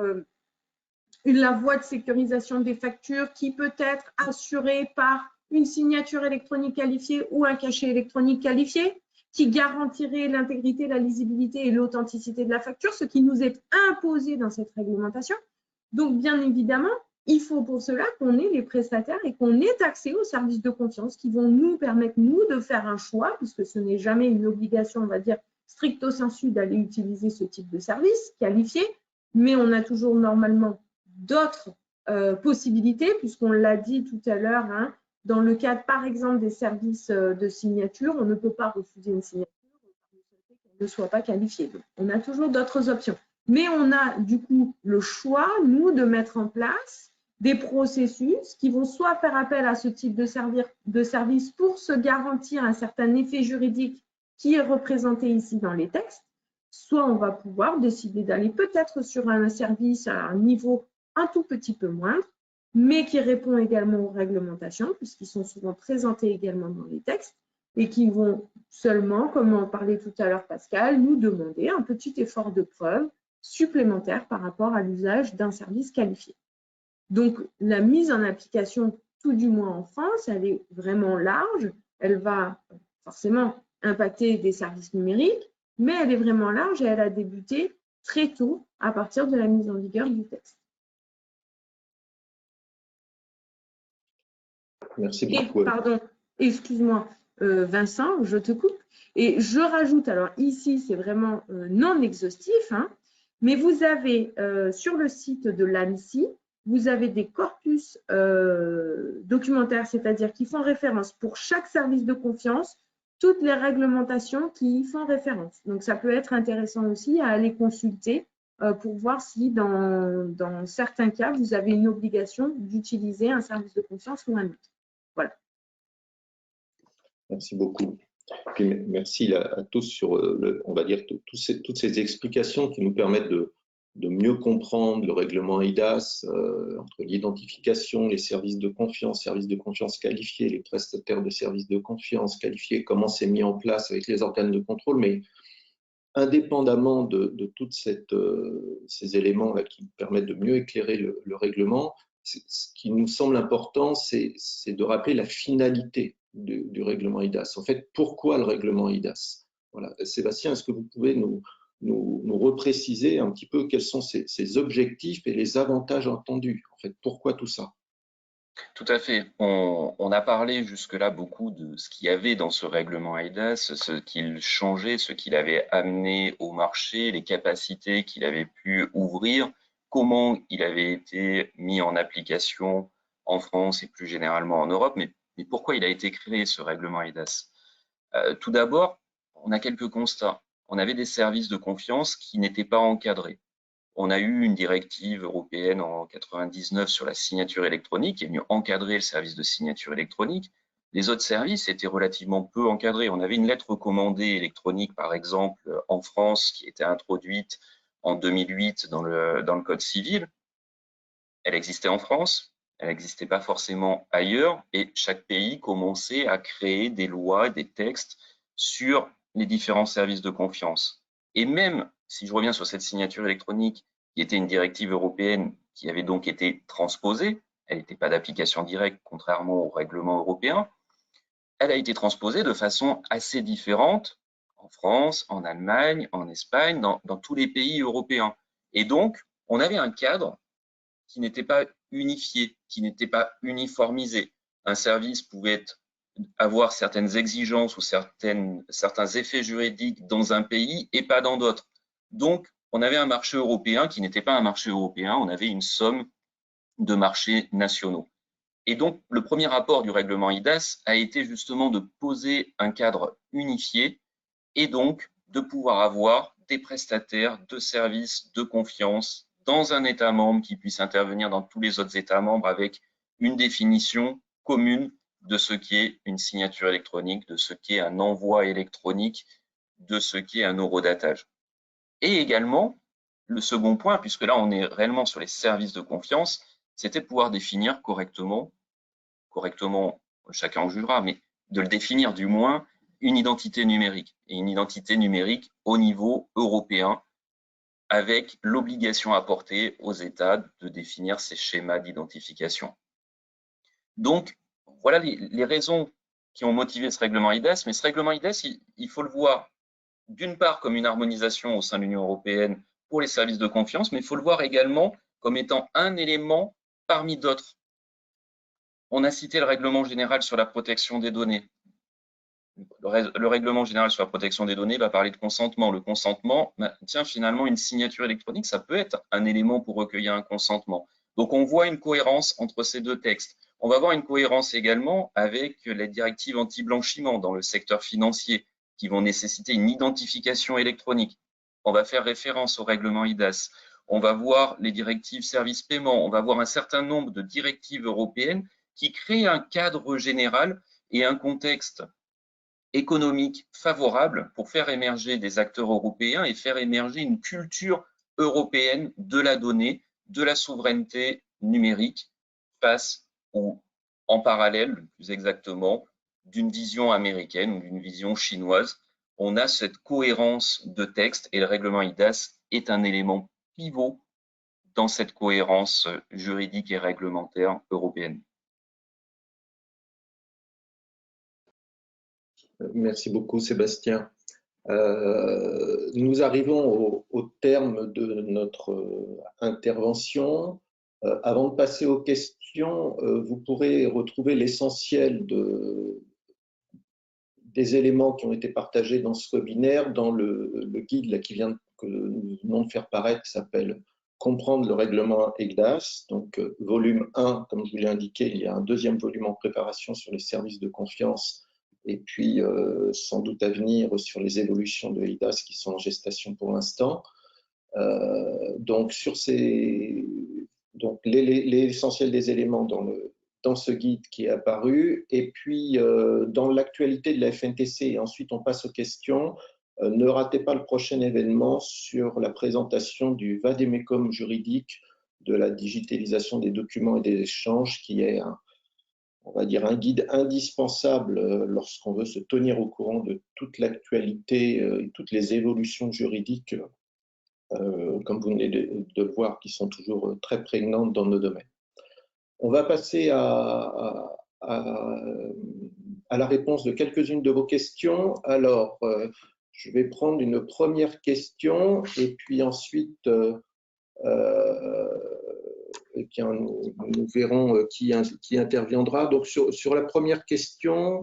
la voie de sécurisation des factures qui peut être assurée par une signature électronique qualifiée ou un cachet électronique qualifié, qui garantirait l'intégrité, la lisibilité et l'authenticité de la facture, ce qui nous est imposé dans cette réglementation. Donc, bien évidemment, il faut pour cela qu'on ait les prestataires et qu'on ait accès aux services de confiance qui vont nous permettre, nous, de faire un choix, puisque ce n'est jamais une obligation, on va dire, stricto sensu d'aller utiliser ce type de service qualifié, mais on a toujours normalement d'autres possibilités, puisqu'on l'a dit tout à l'heure, hein, dans le cadre, par exemple, des services de signature, on ne peut pas refuser une signature qui ne soit pas qualifiée. Donc, on a toujours d'autres options. Mais on a du coup le choix, nous, de mettre en place des processus qui vont soit faire appel à ce type de service pour se garantir un certain effet juridique qui est représenté ici dans les textes, soit on va pouvoir décider d'aller peut-être sur un service à un niveau un tout petit peu moindre, mais qui répond également aux réglementations, puisqu'ils sont souvent présentés également dans les textes, et qui vont seulement, comme en parlait tout à l'heure Pascal, nous demander un petit effort de preuve supplémentaire par rapport à l'usage d'un service qualifié. Donc, la mise en application, tout du moins en France, elle est vraiment large. Elle va forcément impacter des services numériques, mais elle est vraiment large et elle a débuté très tôt à partir de la mise en vigueur du texte. Merci beaucoup. Pardon, excuse-moi, Vincent, je te coupe. Et je rajoute, alors ici, c'est vraiment non exhaustif, hein, mais vous avez sur le site de l'ANSSI, vous avez des corpus documentaires, c'est-à-dire qui font référence pour chaque service de confiance, toutes les réglementations qui y font référence. Donc, ça peut être intéressant aussi à aller consulter pour voir si dans certains cas, vous avez une obligation d'utiliser un service de confiance ou un autre. Voilà. Merci beaucoup. Puis merci à tous sur, on va dire, toutes ces explications qui nous permettent de mieux comprendre le règlement eIDAS, entre l'identification, les services de confiance qualifiés, les prestataires de services de confiance qualifiés, comment c'est mis en place avec les organes de contrôle, mais indépendamment de tous ces éléments-là qui permettent de mieux éclairer le règlement, ce qui nous semble important, c'est de rappeler la finalité du règlement eIDAS. En fait, pourquoi le règlement eIDAS? Voilà. Sébastien, est-ce que vous pouvez nous repréciser un petit peu quels sont ces objectifs et les avantages entendus? En fait, pourquoi tout ça? Tout à fait. On a parlé jusque-là beaucoup de ce qu'il y avait dans ce règlement eIDAS, ce qu'il changeait, ce qu'il avait amené au marché, les capacités qu'il avait pu ouvrir, comment il avait été mis en application en France et plus généralement en Europe, mais pourquoi il a été créé ce règlement eIDAS? Tout d'abord, on a quelques constats. On avait des services de confiance qui n'étaient pas encadrés. On a eu une directive européenne en 99 sur la signature électronique qui est venue encadrer le service de signature électronique. Les autres services étaient relativement peu encadrés. On avait une lettre recommandée électronique, par exemple, en France, qui était introduite en 2008 dans le Code civil. Elle existait en France, elle n'existait pas forcément ailleurs, et chaque pays commençait à créer des lois, des textes sur les différents services de confiance. Et même si je reviens sur cette signature électronique, qui était une directive européenne qui avait donc été transposée, elle n'était pas d'application directe, contrairement au règlement européen, elle a été transposée de façon assez différente en France, en Allemagne, en Espagne, dans tous les pays européens. Et donc, on avait un cadre qui n'était pas unifié, qui n'était pas uniformisé. Un service pouvait avoir certaines exigences ou certains effets juridiques dans un pays et pas dans d'autres. Donc, on avait un marché européen qui n'était pas un marché européen, on avait une somme de marchés nationaux. Et donc, le premier rapport du règlement IDAS a été justement de poser un cadre unifié et donc de pouvoir avoir des prestataires de services de confiance dans un État membre qui puisse intervenir dans tous les autres États membres avec une définition commune de ce qu'est une signature électronique, de ce qu'est un envoi électronique, de ce qu'est un horodatage. Et également, le second point, puisque là on est réellement sur les services de confiance, c'était de pouvoir définir correctement, chacun en jugera, mais de le définir du moins, une identité numérique, et une identité numérique au niveau européen, avec l'obligation apportée aux États de définir ces schémas d'identification. Donc, voilà les raisons qui ont motivé ce règlement IDAS, mais ce règlement IDAS, il faut le voir d'une part comme une harmonisation au sein de l'Union européenne pour les services de confiance, mais il faut le voir également comme étant un élément parmi d'autres. On a cité le règlement général sur la protection des données. Le règlement général sur la protection des données va parler de consentement. Le consentement, tiens, finalement, une signature électronique, ça peut être un élément pour recueillir un consentement. Donc, on voit une cohérence entre ces deux textes. On va voir une cohérence également avec les directives anti-blanchiment dans le secteur financier qui vont nécessiter une identification électronique. On va faire référence au règlement IDAS. On va voir les directives services paiement. On va voir un certain nombre de directives européennes qui créent un cadre général et un contexte économique favorable pour faire émerger des acteurs européens et faire émerger une culture européenne de la donnée, de la souveraineté numérique face ou en parallèle, plus exactement, d'une vision américaine ou d'une vision chinoise. On a cette cohérence de texte et le règlement IDAS est un élément pivot dans cette cohérence juridique et réglementaire européenne. Merci beaucoup, Sébastien. Nous arrivons au terme de notre intervention. Avant de passer aux questions, vous pourrez retrouver l'essentiel des éléments qui ont été partagés dans ce webinaire dans le guide là, que nous venons de faire paraître, qui s'appelle « Comprendre le règlement EIDAS ». Donc, volume 1, comme je vous l'ai indiqué, il y a un deuxième volume en préparation sur les services de confiance et puis sans doute à venir sur les évolutions de EIDAS qui sont en gestation pour l'instant. Donc, l'essentiel des éléments dans ce guide qui est apparu, et puis dans l'actualité de la FNTC, et ensuite on passe aux questions. Ne ratez pas le prochain événement sur la présentation du Vademecum juridique de la digitalisation des documents et des échanges, qui est on va dire un guide indispensable lorsqu'on veut se tenir au courant de toute l'actualité et toutes les évolutions juridiques, comme vous venez de le voir, qui sont toujours très prégnantes dans nos domaines. On va passer à la réponse de quelques-unes de vos questions. Alors, je vais prendre une première question et puis ensuite, nous verrons qui interviendra. Donc, sur la première question,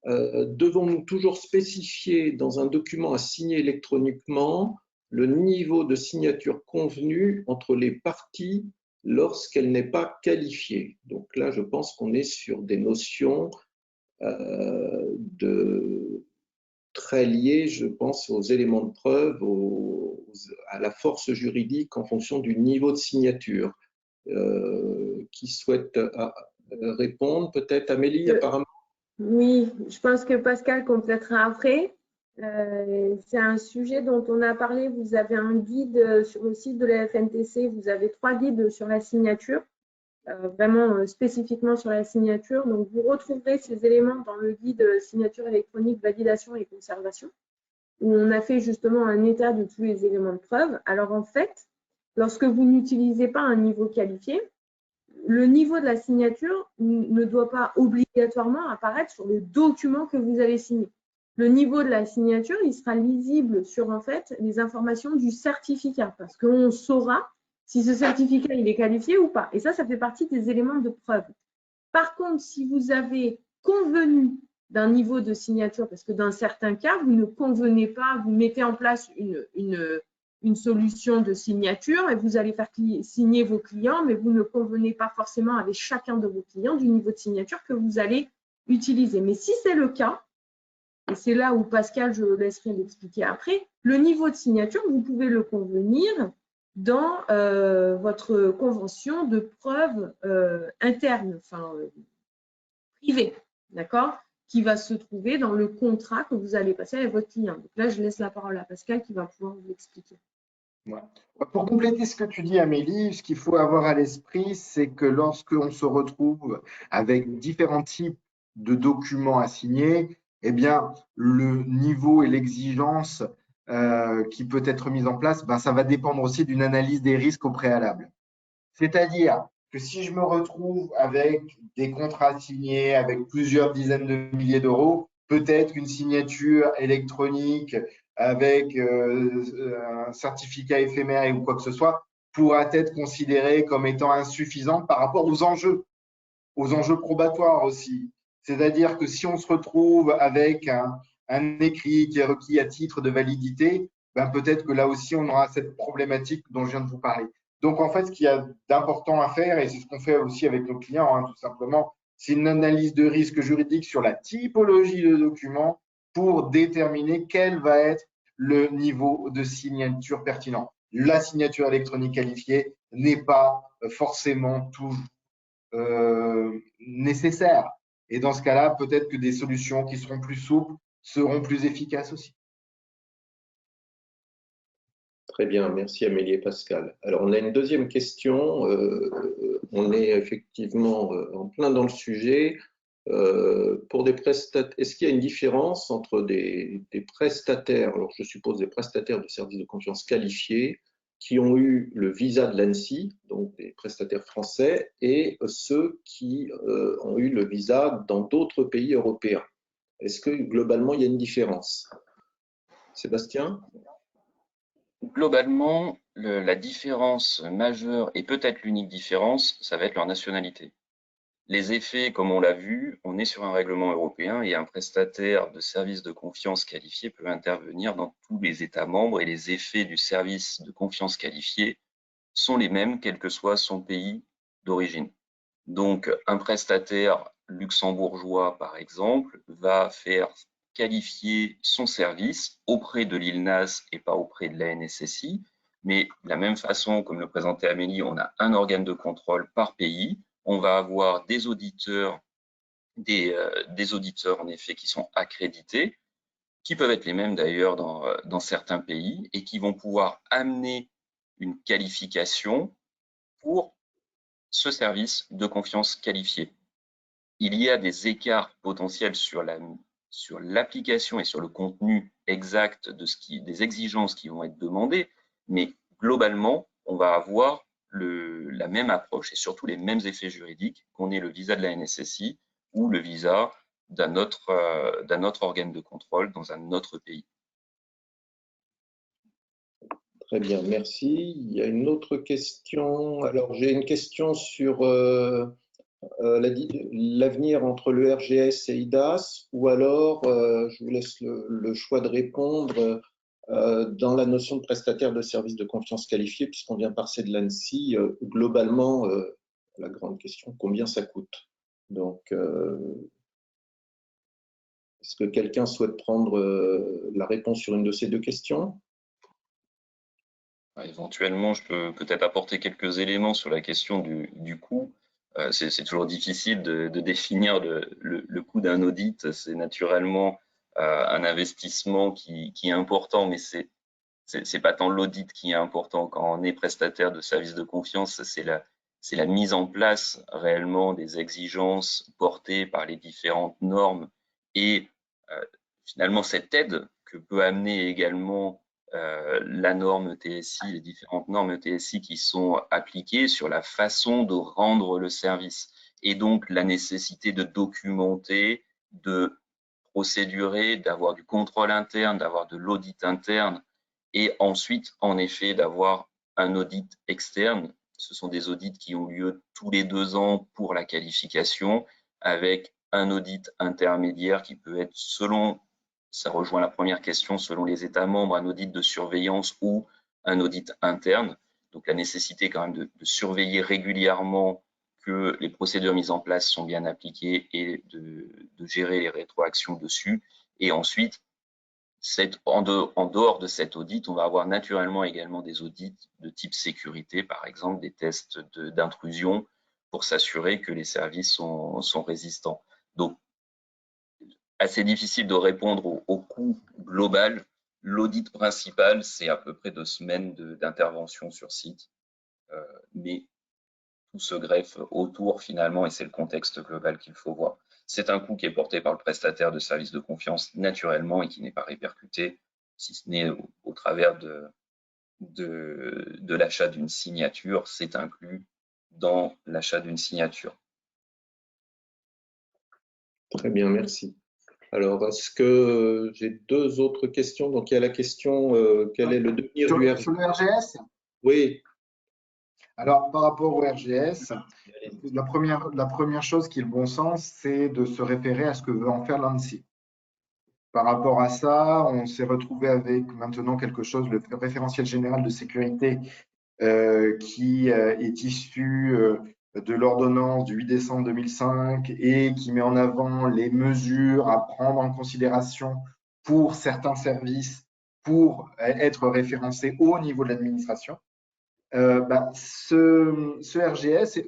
devons-nous toujours spécifier dans un document à signer électroniquement le niveau de signature convenu entre les parties lorsqu'elle n'est pas qualifiée? Donc là, je pense qu'on est sur des notions très liées, je pense, aux éléments de preuve, à la force juridique en fonction du niveau de signature. Qui souhaite répondre? Peut-être Amélie, apparemment. Oui, je pense que Pascal complétera après. C'est un sujet dont on a parlé. Vous avez un guide sur le site de la FNTC. Vous avez 3 guides sur la signature, vraiment spécifiquement sur la signature. Donc, vous retrouverez ces éléments dans le guide signature électronique, validation et conservation, où on a fait justement un état de tous les éléments de preuve. Alors, en fait, lorsque vous n'utilisez pas un niveau qualifié, le niveau de la signature ne doit pas obligatoirement apparaître sur le document que vous avez signé. Le niveau de la signature, il sera lisible sur en fait les informations du certificat parce qu'on saura si ce certificat il est qualifié ou pas. Et ça fait partie des éléments de preuve. Par contre, si vous avez convenu d'un niveau de signature, parce que dans certains cas, vous ne convenez pas, vous mettez en place une solution de signature et vous allez faire signer vos clients, mais vous ne convenez pas forcément avec chacun de vos clients du niveau de signature que vous allez utiliser. Mais si c'est le cas, et c'est là où Pascal, je laisserai l'expliquer après, le niveau de signature, vous pouvez le convenir dans votre convention de preuve interne, enfin privée, d'accord, qui va se trouver dans le contrat que vous allez passer avec votre client. Donc là, je laisse la parole à Pascal qui va pouvoir vous l'expliquer. Ouais. Pour compléter ce que tu dis, Amélie, ce qu'il faut avoir à l'esprit, c'est que lorsqu'on se retrouve avec différents types de documents à signer, eh bien, le niveau et l'exigence qui peut être mise en place, ben, ça va dépendre aussi d'une analyse des risques au préalable. C'est-à-dire que si je me retrouve avec des contrats signés avec plusieurs dizaines de milliers d'euros, peut-être qu'une signature électronique avec un certificat éphémère ou quoi que ce soit pourra être considérée comme étant insuffisante par rapport aux enjeux probatoires aussi. C'est-à-dire que si on se retrouve avec un écrit qui est requis à titre de validité, ben peut-être que là aussi, on aura cette problématique dont je viens de vous parler. Donc, en fait, ce qu'il y a d'important à faire, et c'est ce qu'on fait aussi avec nos clients, hein, tout simplement, c'est une analyse de risque juridique sur la typologie de documents pour déterminer quel va être le niveau de signature pertinent. La signature électronique qualifiée n'est pas forcément toujours nécessaire. Et dans ce cas-là, peut-être que des solutions qui seront plus souples seront plus efficaces aussi. Très bien, merci Amélie et Pascal. Alors, on a une deuxième question. On est effectivement en plein dans le sujet. Pour des prestataires, est-ce qu'il y a une différence entre des prestataires, alors je suppose des prestataires de services de confiance qualifiés, qui ont eu le visa de l'ANSSI, donc des prestataires français, et ceux qui ont eu le visa dans d'autres pays européens? Est-ce que globalement, il y a une différence? Sébastien? Globalement, la différence majeure et peut-être l'unique différence, ça va être leur nationalité. Les effets, comme on l'a vu, on est sur un règlement européen et un prestataire de service de confiance qualifié peut intervenir dans tous les États membres et les effets du service de confiance qualifié sont les mêmes, quel que soit son pays d'origine. Donc, un prestataire luxembourgeois, par exemple, va faire qualifier son service auprès de l'ILNAS et pas auprès de la NSSI. Mais de la même façon, comme le présentait Amélie, on a un organe de contrôle par pays. On va avoir des auditeurs en effet qui sont accrédités, qui peuvent être les mêmes d'ailleurs dans certains pays et qui vont pouvoir amener une qualification pour ce service de confiance qualifié. Il y a des écarts potentiels sur l'application et sur le contenu exact des exigences qui vont être demandées, mais globalement, on va avoir la même approche et surtout les mêmes effets juridiques qu'on ait le visa de la NSSI ou le visa d'un autre organe de contrôle dans un autre pays. Très bien, merci. Il y a une autre question. Alors, j'ai une question sur l'avenir entre le RGS et IDAS, ou alors, je vous laisse le choix de répondre dans la notion de prestataire de services de confiance qualifié, puisqu'on vient passer de l'ANSSI, globalement, la grande question, combien ça coûte? Donc, est-ce que quelqu'un souhaite prendre la réponse sur une de ces deux questions? Éventuellement, je peux peut-être apporter quelques éléments sur la question du coût. C'est toujours difficile de définir le coût d'un audit. C'est naturellement un investissement qui est important, mais c'est pas tant l'audit qui est important. Quand on est prestataire de services de confiance, c'est la mise en place réellement des exigences portées par les différentes normes et finalement cette aide que peut amener également la norme ETSI, les différentes normes ETSI qui sont appliquées sur la façon de rendre le service. Et donc, la nécessité de documenter, de procédurer, d'avoir du contrôle interne, d'avoir de l'audit interne, et ensuite, en effet, d'avoir un audit externe. Ce sont des audits qui ont lieu tous les 2 ans pour la qualification, avec un audit intermédiaire qui peut être selon, ça rejoint la première question, selon les États membres, un audit de surveillance ou un audit interne. Donc la nécessité quand même de surveiller régulièrement que les procédures mises en place sont bien appliquées et de gérer les rétroactions dessus. Et ensuite, en dehors de cet audit, on va avoir naturellement également des audits de type sécurité, par exemple des tests d'intrusion pour s'assurer que les services sont résistants. Donc, assez difficile de répondre au coût global. L'audit principal, c'est à peu près 2 semaines d'intervention sur site, mais tout se greffe autour finalement, et c'est le contexte global qu'il faut voir. C'est un coût qui est porté par le prestataire de services de confiance naturellement et qui n'est pas répercuté, si ce n'est au travers de l'achat d'une signature. C'est inclus dans l'achat d'une signature. Très bien, merci. Alors, est-ce que j'ai 2 autres questions? Donc, il y a la question, quel est le devenir du RGS? Sur le RGS? Oui. Alors, par rapport au RGS, la première chose qui est le bon sens, c'est de se référer à ce que veut en faire l'ANSSI. Par rapport à ça, on s'est retrouvé avec maintenant quelque chose, le référentiel général de sécurité, qui est issu de l'ordonnance du 8 décembre 2005 et qui met en avant les mesures à prendre en considération pour certains services pour être référencés au niveau de l'administration. Ce RGS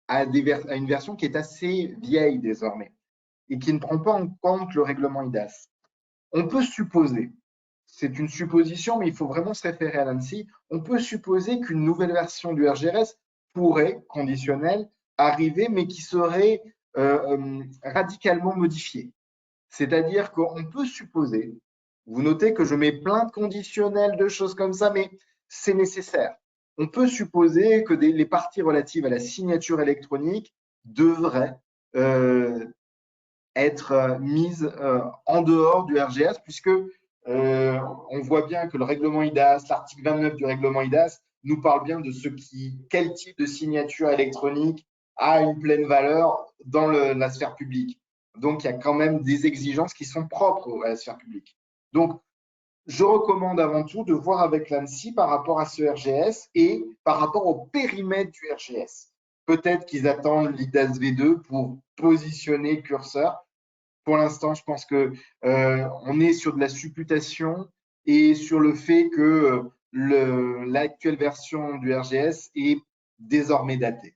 a une version qui est assez vieille désormais et qui ne prend pas en compte le règlement IDAS. On peut supposer, c'est une supposition, mais il faut vraiment se référer à l'ANSSI, on peut supposer qu'une nouvelle version du RGS pourrait, conditionnelle, arriver, mais qui serait radicalement modifiée. C'est-à-dire qu'on peut supposer, vous notez que je mets plein de conditionnels, de choses comme ça, mais c'est nécessaire. On peut supposer que les parties relatives à la signature électronique devraient être mises en dehors du RGS, puisque on voit bien que le règlement IDAS, l'article 29 du règlement IDAS, nous parle bien de quel type de signature électronique a une pleine valeur dans la sphère publique. Donc, il y a quand même des exigences qui sont propres à la sphère publique. Donc, je recommande avant tout de voir avec l'ANSSI par rapport à ce RGS et par rapport au périmètre du RGS. Peut-être qu'ils attendent l'IDAS V2 pour positionner le curseur. Pour l'instant, je pense que on est sur de la supputation et sur le fait que l'actuelle version du RGS est désormais datée.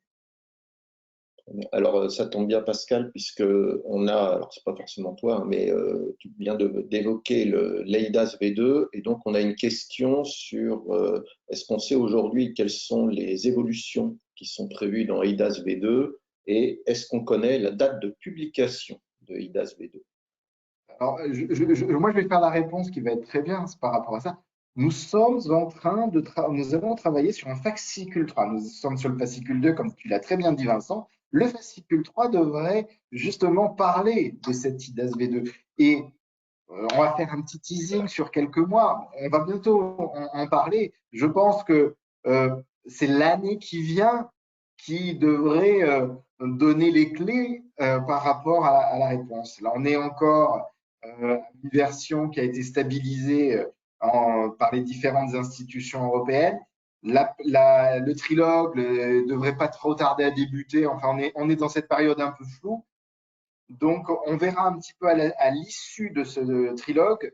Alors, ça tombe bien, Pascal, puisque on a, alors c'est pas forcément toi, hein, mais tu viens d'évoquer l'EIDAS V2, et donc on a une question sur est-ce qu'on sait aujourd'hui quelles sont les évolutions qui sont prévues dans EIDAS V2 et est-ce qu'on connaît la date de publication de EIDAS V2? Alors, moi, je vais faire la réponse qui va être très bien par rapport à ça. Nous sommes en train nous avons travaillé sur un fascicule 3. Nous sommes sur le fascicule 2, comme tu l'as très bien dit, Vincent. Le fascicule 3 devrait justement parler de cette IDAS V2. Et on va faire un petit teasing sur quelques mois. On va bientôt en parler. Je pense que c'est l'année qui vient qui devrait donner les clés par rapport à la réponse. Là, on est encore une version qui a été stabilisée par les différentes institutions européennes. Le trilogue ne devrait pas trop tarder à débuter. Enfin, on est dans cette période un peu floue. Donc, on verra un petit peu à l'issue de ce trilogue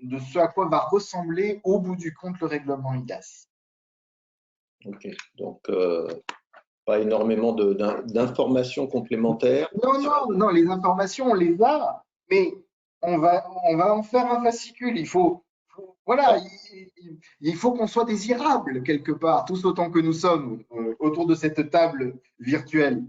de ce à quoi va ressembler au bout du compte le règlement IDAS. Ok, donc pas énormément d'informations complémentaires. Non, les informations, on les a, mais on va en faire un fascicule. Il faut qu'on soit désirable quelque part, tous autant que nous sommes autour de cette table virtuelle.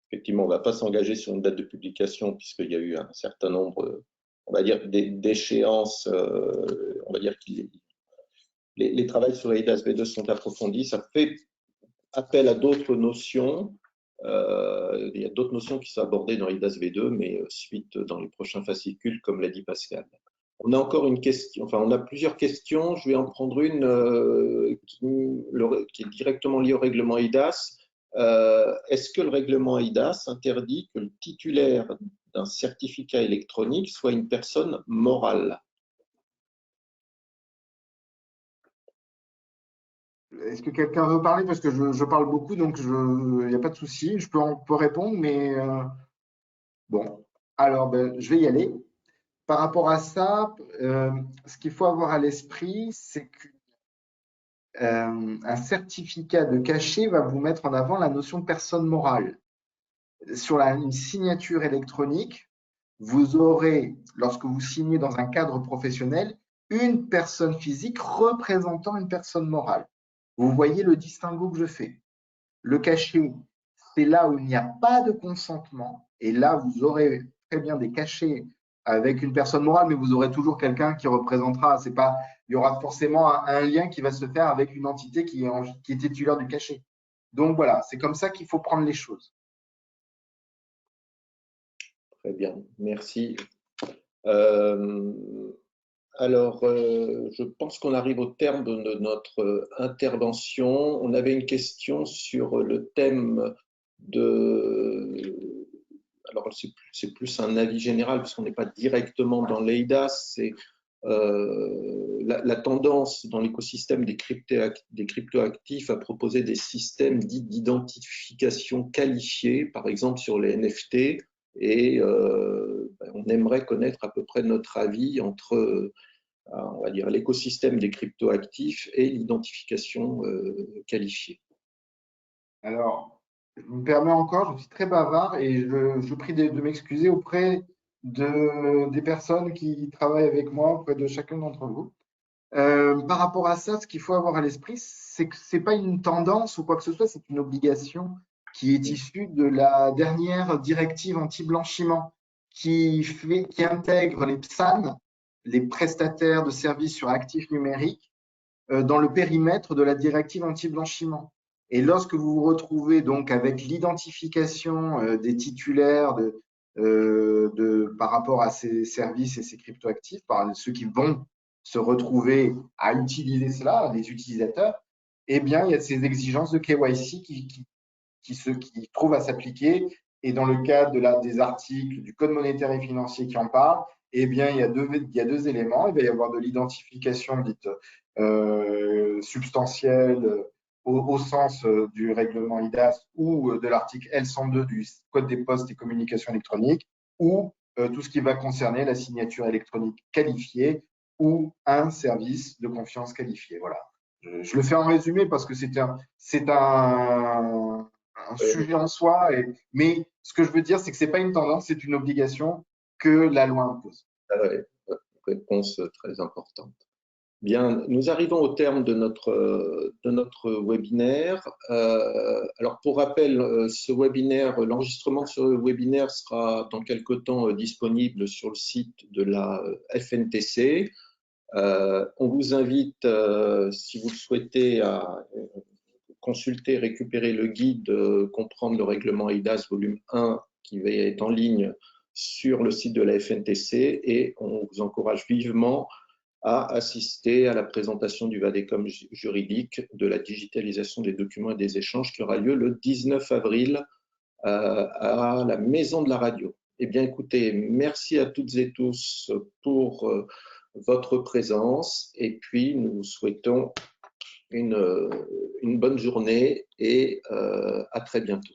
Effectivement, on ne va pas s'engager sur une date de publication puisqu'il y a eu un certain nombre on va dire, d'échéance, on va dire que les travaux sur EIDAS V2 sont approfondis. Ça fait appel à d'autres notions. Il y a d'autres notions qui sont abordées dans EIDAS V2, mais suite dans les prochains fascicules, comme l'a dit Pascal. On a encore une question, enfin, on a plusieurs questions. Je vais en prendre une qui est directement liée au règlement EIDAS. Est-ce que le règlement EIDAS interdit que le titulaire d'un certificat électronique soit une personne morale? Est-ce que quelqu'un veut parler? Parce que je parle beaucoup, donc il n'y a pas de souci. Je peux répondre, mais bon. Alors, ben, je vais y aller. Par rapport à ça, ce qu'il faut avoir à l'esprit, c'est qu'un certificat de cachet va vous mettre en avant la notion de personne morale. Sur une signature électronique, vous aurez, lorsque vous signez dans un cadre professionnel, une personne physique représentant une personne morale. Vous voyez le distinguo que je fais. Le cachet, c'est là où il n'y a pas de consentement. Et là, vous aurez très bien des cachets avec une personne morale, mais vous aurez toujours quelqu'un qui représentera. C'est pas, il y aura forcément un lien qui va se faire avec une entité qui est titulaire du cachet. Donc voilà, c'est comme ça qu'il faut prendre les choses. Très bien, merci. Alors, je pense qu'on arrive au terme de notre intervention. On avait une question sur le thème de… Alors, c'est plus un avis général, parce qu'on n'est pas directement dans l'EIDAS, c'est la tendance dans l'écosystème des cryptoactifs à proposer des systèmes dits d'identification qualifiée, par exemple sur les NFT, et on aimerait connaître à peu près notre avis entre, on va dire, l'écosystème des cryptoactifs et l'identification qualifiée. Alors, je me permets encore, je suis très bavard et je prie de m'excuser auprès des personnes qui travaillent avec moi, auprès de chacun d'entre vous. Par rapport à ça, ce qu'il faut avoir à l'esprit, c'est que ce n'est pas une tendance ou quoi que ce soit, c'est une obligation qui est issue de la dernière directive anti-blanchiment qui intègre les PSAN, les prestataires de services sur actifs numériques, dans le périmètre de la directive anti-blanchiment. Et lorsque vous vous retrouvez donc avec l'identification des titulaires par rapport à ces services et ces cryptoactifs, par ceux qui vont se retrouver à utiliser cela, les utilisateurs, eh bien, il y a ces exigences de KYC qui trouvent à s'appliquer. Et dans le cadre des articles du Code monétaire et financier qui en parlent, eh bien, il y a deux éléments. Il va y avoir de l'identification dite substantielle au sens du règlement EIDAS ou de l'article L102 du Code des postes et communications électroniques, ou tout ce qui va concerner la signature électronique qualifiée ou un service de confiance qualifié. Voilà. Je le fais en résumé parce que c'est un sujet en soi. Mais ce que je veux dire, c'est que ce n'est pas une tendance, c'est une obligation que la loi impose. Réponse très importante. Bien, nous arrivons au terme de notre webinaire. Alors, pour rappel, l'enregistrement de ce webinaire sera dans quelque temps disponible sur le site de la FNTC. On vous invite, si vous le souhaitez, à consulter, récupérer le guide Comprendre le règlement EIDAS volume 1 qui va être en ligne sur le site de la FNTC, et on vous encourage vivement à assister à la présentation du Vadecom juridique de la digitalisation des documents et des échanges qui aura lieu le 19 avril à la Maison de la Radio. Eh bien, écoutez, merci à toutes et tous pour votre présence, et puis nous vous souhaitons une bonne journée et à très bientôt.